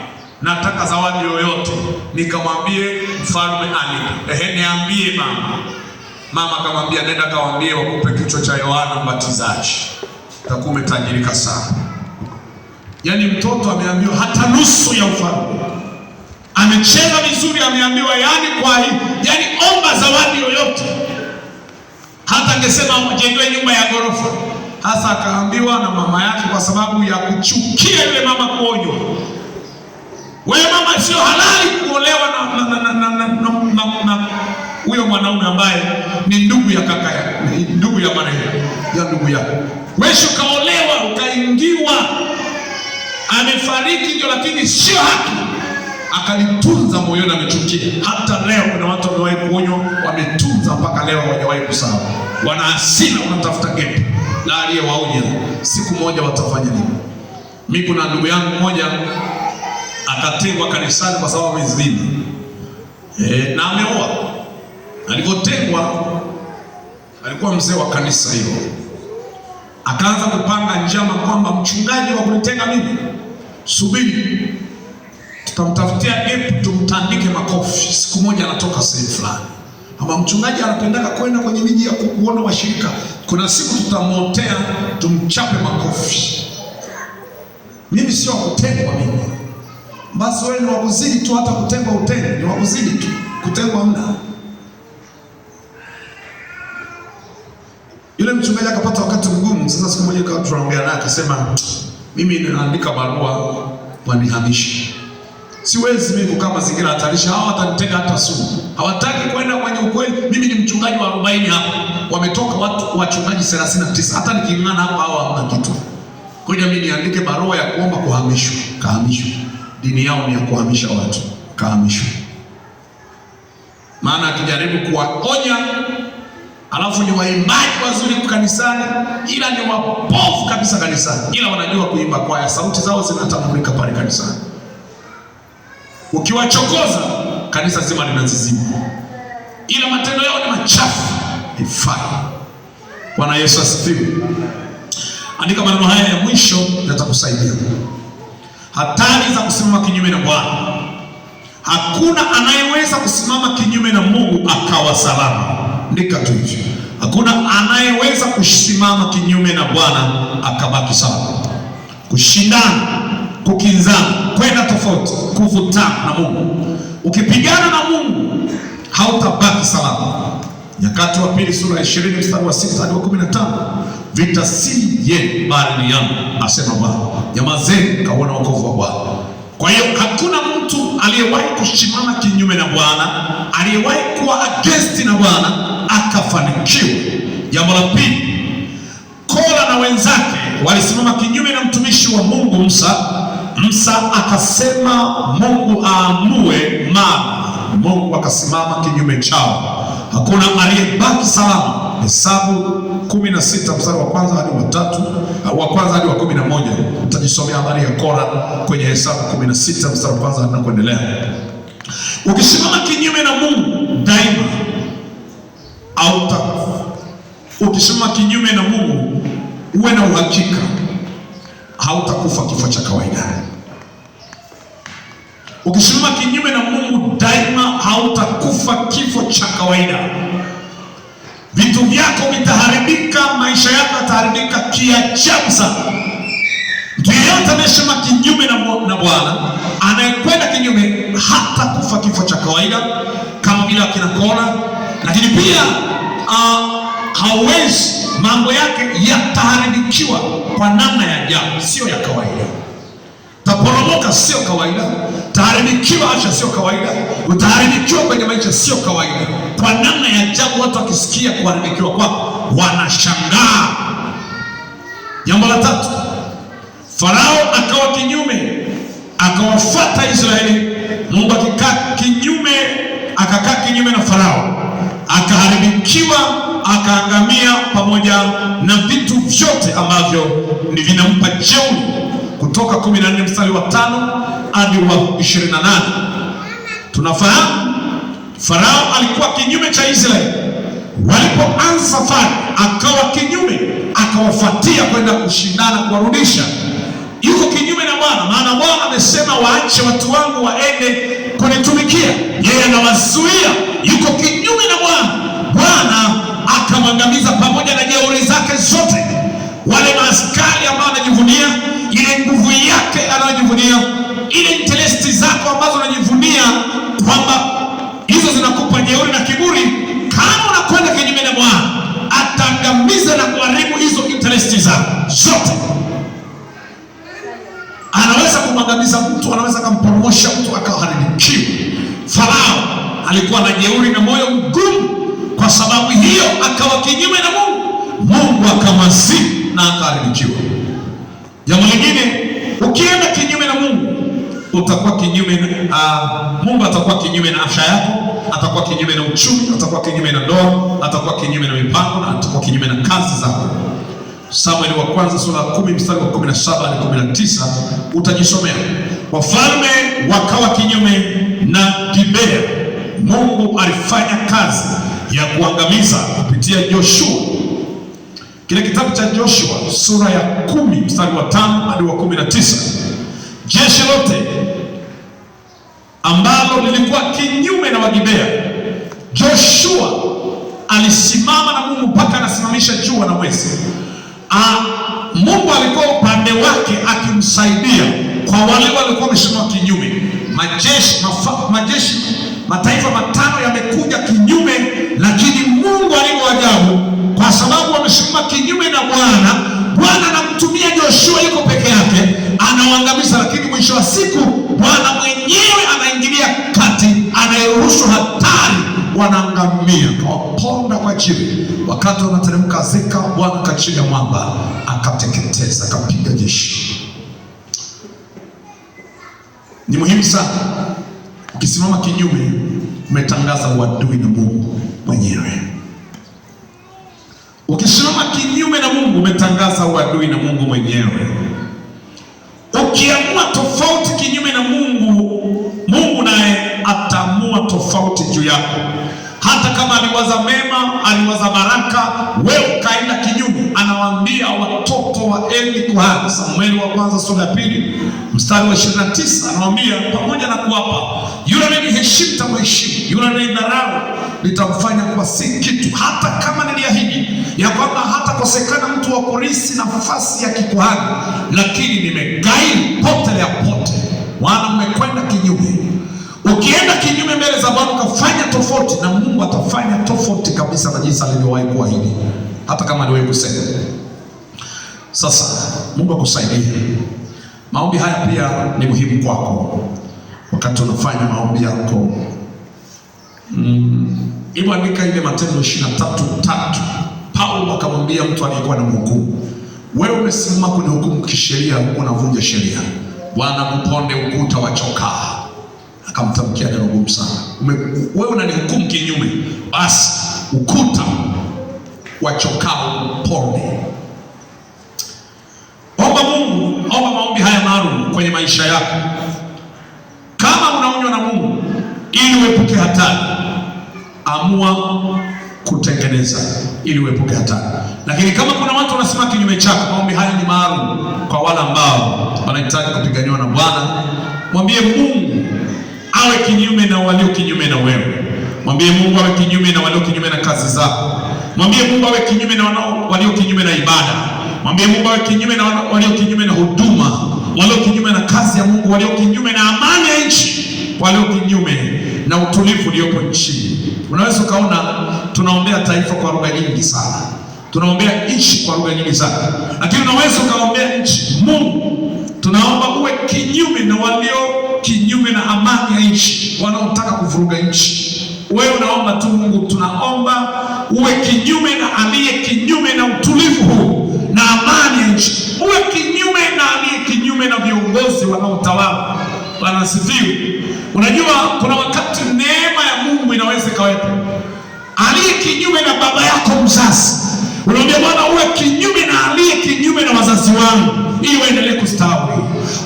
nataka zawadi yoyote, nikamwambie mfalme anipe. Niambie mama. Mama akamwambia nenda kawaambie wakupe kichwa cha Yohana Mbatizaji, utakuwa umetajirika sana. Yaani mtoto ameambiwa hata nusu ya ufalme, amecheza vizuri, ameambiwa yani omba zawadi yoyote, hata angesema jengewe nyumba ya ghorofa. Hasa akaambiwa na mama yake, kwa sababu ya kuchukia yule mama kuonywa, wewe mama, sio halali kuolewa na huyo mwanaume ambaye ni ndugu ya kaka yako, ndugu ya marehemu, ya ndugu yako. Wewe ukaolewa, ukaingiwa, amefariki ndio, lakini sio haki. Akalitunza moyoni, amechukia. Hata leo kuna watu wamewahi kuonywa, wametunza mpaka leo hawajawahi kusahau. Wana hasira, wanatafuta gap na aliyewaonya, siku moja watafanya nini? Mimi kuna ndugu yangu mmoja akatengwa kanisani kwa sababu amezini, na ameoa. Alipotengwa, alikuwa mzee wa kanisa hilo, akaanza kupanga njama kwamba mchungaji wa kunitenga mimi, subiri, tutamtafutia gap, tumtandike makofi. Siku moja anatoka sehemu fulani, ama mchungaji anapendaka kwenda kwenye miji ya kuona washirika, kuna siku tutamotea, tumchape makofi. Mimi sio kutengwa mimi. Basi wewe ni wakuzidi tu, hata kutengwa utenge, ni wakuzidi tu, kutengwa mna. Yule mchungaji akapata wakati mgumu. Sasa siku moja kwa tunaongea naye, akasema mimi ninaandika barua wanihamishe. Siwezi mimi kukaa mazingira hatarishi, hawa watanitega hata sumu. Hawataki kwenda kwenye ukweli. Mimi ni mchungaji wa 40 hapa. Wametoka watu wachungaji 39. Hata niking'ana hapa hawa hamna kitu. Kwa hiyo mimi niandike barua ya kuomba kuhamishwa. Kahamishwa. Dini yao ni ya kuhamisha watu. Kahamishwa. Maana akijaribu kuwaonya, alafu ni waimbaji wazuri kanisani, ila ni wapofu kabisa kanisani, ila wanajua kuimba kwaya, sauti zao zinatambulika pale kanisani. Ukiwachokoza, kanisa zima linazizima, ila matendo yao ni machafu, haifai. Bwana Yesu asifiwe. Andika maneno haya ya mwisho, yatakusaidia. Hatari za kusimama kinyume na Bwana. Hakuna anayeweza kusimama kinyume na Mungu akawa salama. Andika tu hivyo. Hakuna anayeweza kusimama kinyume na Bwana akabaki salama. Kushindana, kukinzana, kwenda tofauti, kuvutana na Mungu. Ukipigana na Mungu hautabaki salama. Nyakati wa pili sura ya 20 mstari wa 6 hadi wa 15. vita si yenu bali ni yangu, asema Bwana. Nyamazeni kauona wokovu wa Bwana. Kwa hiyo hakuna mtu aliyewahi kusimama kinyume na Bwana, aliyewahi kuwa against na Bwana akafanikiwa. Jambo la pili, Kora na wenzake walisimama kinyume na mtumishi wa Mungu Musa akasema Mungu aamue mara. Mungu akasimama kinyume chao, hakuna aliyebaki salama. Hesabu 16 mstari wa kwanza hadi wa kwanza hadi wa 11. Utajisomea habari ya Kora kwenye Hesabu 16 mstari wa kwanza na kuendelea. Ukisimama kinyume na Mungu daima ukisimama kinyume na Mungu, uwe na uhakika hautakufa kifo cha kawaida. Ukisimama kinyume na Mungu daima hautakufa kifo cha kawaida. Vitu vyako vitaharibika, maisha yako yataharibika kiajabu sana. Mtu yeyote anayesimama kinyume na Bwana, anayekwenda kinyume, hatakufa kifo cha kawaida kama vile akina Kora, lakini pia hawezi, mambo yake yataharibikiwa kwa namna ya ajabu, sio ya kawaida. Taporomoka sio kawaida, taharibikiwa afya sio kawaida, utaharibikiwa kwenye maisha sio kawaida, kwa namna ya ajabu. Watu wakisikia kuharibikiwa kwako wanashangaa. Jambo la tatu, Farao akawa kinyume, akawafuata Israeli. Mungu akakaa kinyume na Farao, akaharibikiwa, akaangamia pamoja na vitu vyote ambavyo ni vinampa jeuri. Kutoka 14 mstari wa 5 hadi wa 28. Tunafahamu Farao alikuwa kinyume cha Israeli. Walipoanza safari akawa kinyume, akawafuatia kwenda kushindana kuwarudisha. Yuko kinyume na Bwana, maana Bwana amesema waache watu wangu waende kunitumikia. Yeye anawazuia, yuko kinyume na Bwana. Bwana akamwangamiza pamoja na jeuri zake zote. Wale maaskari ambao wanajivunia ile nguvu yake, anayojivunia ile interesti zako ambazo unajivunia kwamba hizo zinakupa jeuri na kiburi, kama unakwenda kinyume na Bwana, ataangamiza na kuharibu hizo interesti zako zote. Anaweza kumwangamiza mtu, anaweza kumporomosha mtu akaharibikiwa. Farao alikuwa na jeuri na moyo mgumu, kwa sababu hiyo akawa kinyume na Mungu. Mungu akamwasi na akaharibikiwa. Jambo lingine, ukienda kinyume na Mungu utakuwa kinyume Mungu atakuwa kinyume na afya yako, atakuwa kinyume na uchumi, atakuwa kinyume na ndoa, atakuwa kinyume na mipango, na atakuwa kinyume na kazi zako. Samueli wa kwanza sura ya 10 mstari wa 17 hadi 19 utajisomea. Wafalme wakawa kinyume na Gibea. Mungu alifanya kazi ya kuangamiza kupitia Joshua. Kile kitabu cha Joshua sura ya 10 mstari wa 5 hadi wa 19. Jeshi lote ambalo lilikuwa kinyume na Wagibea, Joshua alisimama na Mungu mpaka anasimamisha jua na mwezi. Mungu alikuwa upande wake akimsaidia kwa wale walikuwa wamesimama kinyume. Mataifa matano yamekuja kinyume, lakini Mungu alivyo ajabu, kwa sababu wamesimama kinyume na Bwana. Bwana anamtumia Joshua, yuko peke yake, anawaangamiza, lakini mwisho wa siku Bwana mwenyewe anaingilia kati, anayeruhusu hatari, wanaangamia, kawaponda kwa jiwe. Wakati wanateremka Azeka, Bwana kachilia mwamba, akateketeza, akapiga jeshi. Ni muhimu sana, ukisimama kinyume, umetangaza uadui na Mungu mwenyewe. Ukisimama kinyume na Mungu, umetangaza uadui na Mungu mwenyewe. Ukiamua tofauti kinyume na Mungu, Mungu naye ataamua tofauti juu yako. Hata kama aliwaza mema, aliwaza baraka, wewe ukaenda kinyume, anawaambia watoto wa Eli kuhani. Samueli wa kwanza sura ya 2 mstari wa 29 anawaambia, pamoja na kuwapa yule anayeheshimu tamheshimu, yule anayedharau nitamfanya kuwa si kitu. Hata kama niliahidi ya kwamba hatakosekana mtu wa kurithi nafasi ya kikuhani, lakini nimegairi pote ya pote. Wana mmekwenda kinyume. Ukienda kinyume mbele za Bwana ukafanya tofauti, na Mungu atafanya tofauti kabisa na jinsi alivyowahi kuahidi, hata kama aliwahi kusema. Sasa Mungu akusaidie. Maombi haya pia ni muhimu kwako wakati unafanya maombi yako. Hebu andika ile Matendo 23:3. Paulo akamwambia mtu aliyekuwa na mhukumu, wewe umesimama kwenye hukumu kisheria, unavunja sheria. Bwana kuponde ukuta wa chokaa. Akamtamkia neno gumu sana. Wewe unanihukumu kinyume, basi ukuta wa chokaa uponde. Omba Mungu, omba maombi haya maalum kwenye maisha yako. Kama unaonywa na Mungu ili uepuke hatari, amua kutengeneza ili uepuke hatari. Lakini kama kuna watu wanasema kinyume chako, maombi haya ni maalum kwa wale ambao wanahitaji kupiganiwa na Bwana. Mwambie Mungu awe kinyume na walio kinyume na wewe. Mwambie Mungu awe kinyume na walio kinyume na kazi zako. Mwambie Mungu awe kinyume na walio kinyume na ibada. Mwambie Mungu awe kinyume na walio kinyume na huduma, walio kinyume na kazi ya Mungu, walio kinyume na amani ya nchi, walio kinyume na utulivu uliopo nchini. Unaweza ukaona tunaombea taifa kwa lugha nyingi sana, tunaombea nchi kwa lugha nyingi sana, lakini unaweza ukaombea nchi. Mungu, tunaomba uwe kinyume na walio kinyume na amani ya nchi, wanaotaka kuvuruga nchi. Wewe unaomba tu Mungu, tunaomba uwe kinyume na aliye kinyume na utulivu huu na amani ya nchi, uwe kinyume na aliye kinyume na viongozi wanaotawala. Bwana sifiwe. Unajua kuna wakati neema ya Mungu inaweza kawepo. Aliye kinyume na baba yako mzazi, unaambia Bwana uwe kinyume na aliye kinyume na wazazi wangu ili waendelee kustawi.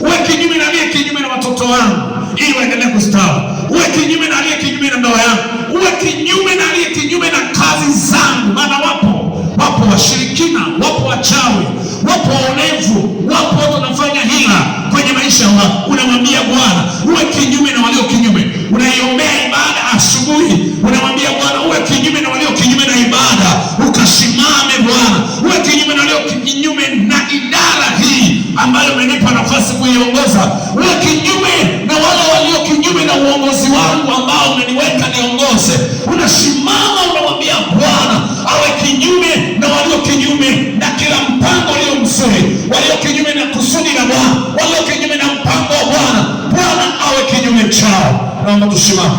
Uwe kinyume na aliye kinyume na watoto wangu ili waendelee kustawi. Uwe kinyume na aliye kinyume na ndoa yangu. Uwe kinyume na aliye kinyume na kazi zangu. Maana wapo washirikina, wapo wachawi, wapo waonevu, wapo watu wanafanya hila kwenye maisha ya watu. Unamwambia Bwana uwe kinyume na walio kinyume. Unaiombea ibada asubuhi, unamwambia Bwana uwe kinyume na walio kinyume na ibada. Ukasimame Bwana, uwe kinyume na walio kinyume na idara hii ambayo umenipa nafasi kuiongoza. Uwe kinyume na wale walio kinyume na uongozi wangu ambao umeniweka niongoze. Unasimama unamwambia Bwana awe kinyume na walio kinyume na kila mpango ulio mzuri, walio kinyume na kusudi la Bwana, walio kinyume na mpango wa Bwana. Bwana awe kinyume chao. Naomba tusimame,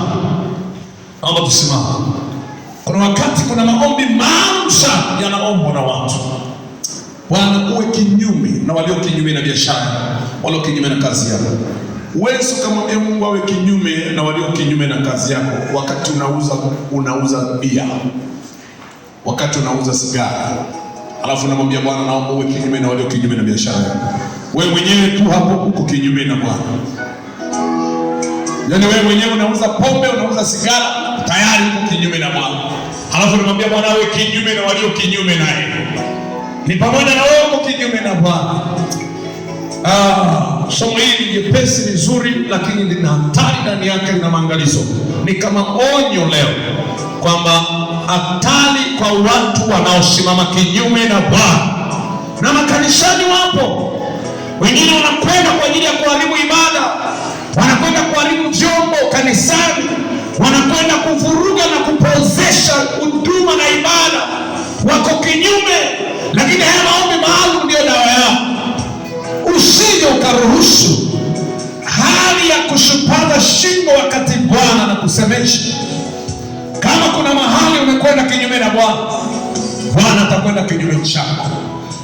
naomba tusimame. Kuna wakati kuna maombi maalum sana yanaombwa na watu. Bwana uwe kinyume na walio kinyume na biashara, walio kinyume na kazi yako. Uwezo kama Mungu awe kinyume na walio kinyume na kazi yako. Wakati unauza bia, wakati unauza sigara, alafu unamwambia Bwana naomba uwe kinyume na walio kinyume na biashara yako. Wewe mwenyewe tu hapo uko kinyume na Bwana. Yaani wewe mwenyewe unauza pombe, unauza sigara, tayari uko kinyume na Bwana. Alafu unamwambia Bwana awe kinyume na walio kinyume naye. Ni pamoja na wewe uko kinyume na Bwana. Somo hili ni jepesi, ni zuri, lakini lina hatari ndani yake, lina maangalizo. Ni kama onyo leo kwamba hatari kwa watu wanaosimama kinyume na Bwana. Na makanisani wapo wengine wanakwenda kwa ajili ya kuharibu ibada, wanakwenda kuharibu vyombo kanisani, wanakwenda kuvuruga na kupozesha huduma na ibada. Wako kinyume, lakini haya maombi maalum ndio dawa yao. Usije ukaruhusu hali ya kushupaza shingo wakati Bwana anakusemesha. Kama kuna mahali umekwenda kinyume na Bwana, Bwana atakwenda kinyume chako,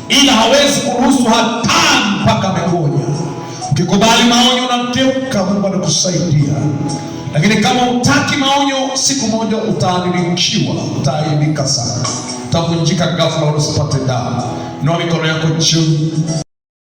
ila hawezi kuruhusu hatari mpaka ameonya. Ukikubali maonyo unamteuka, Mungu anakusaidia. Lakini kama hutaki maonyo, siku moja utaadhibikiwa, utaaibika sana, utavunjika ghafla, usipate dawa. Inua mikono yako juu.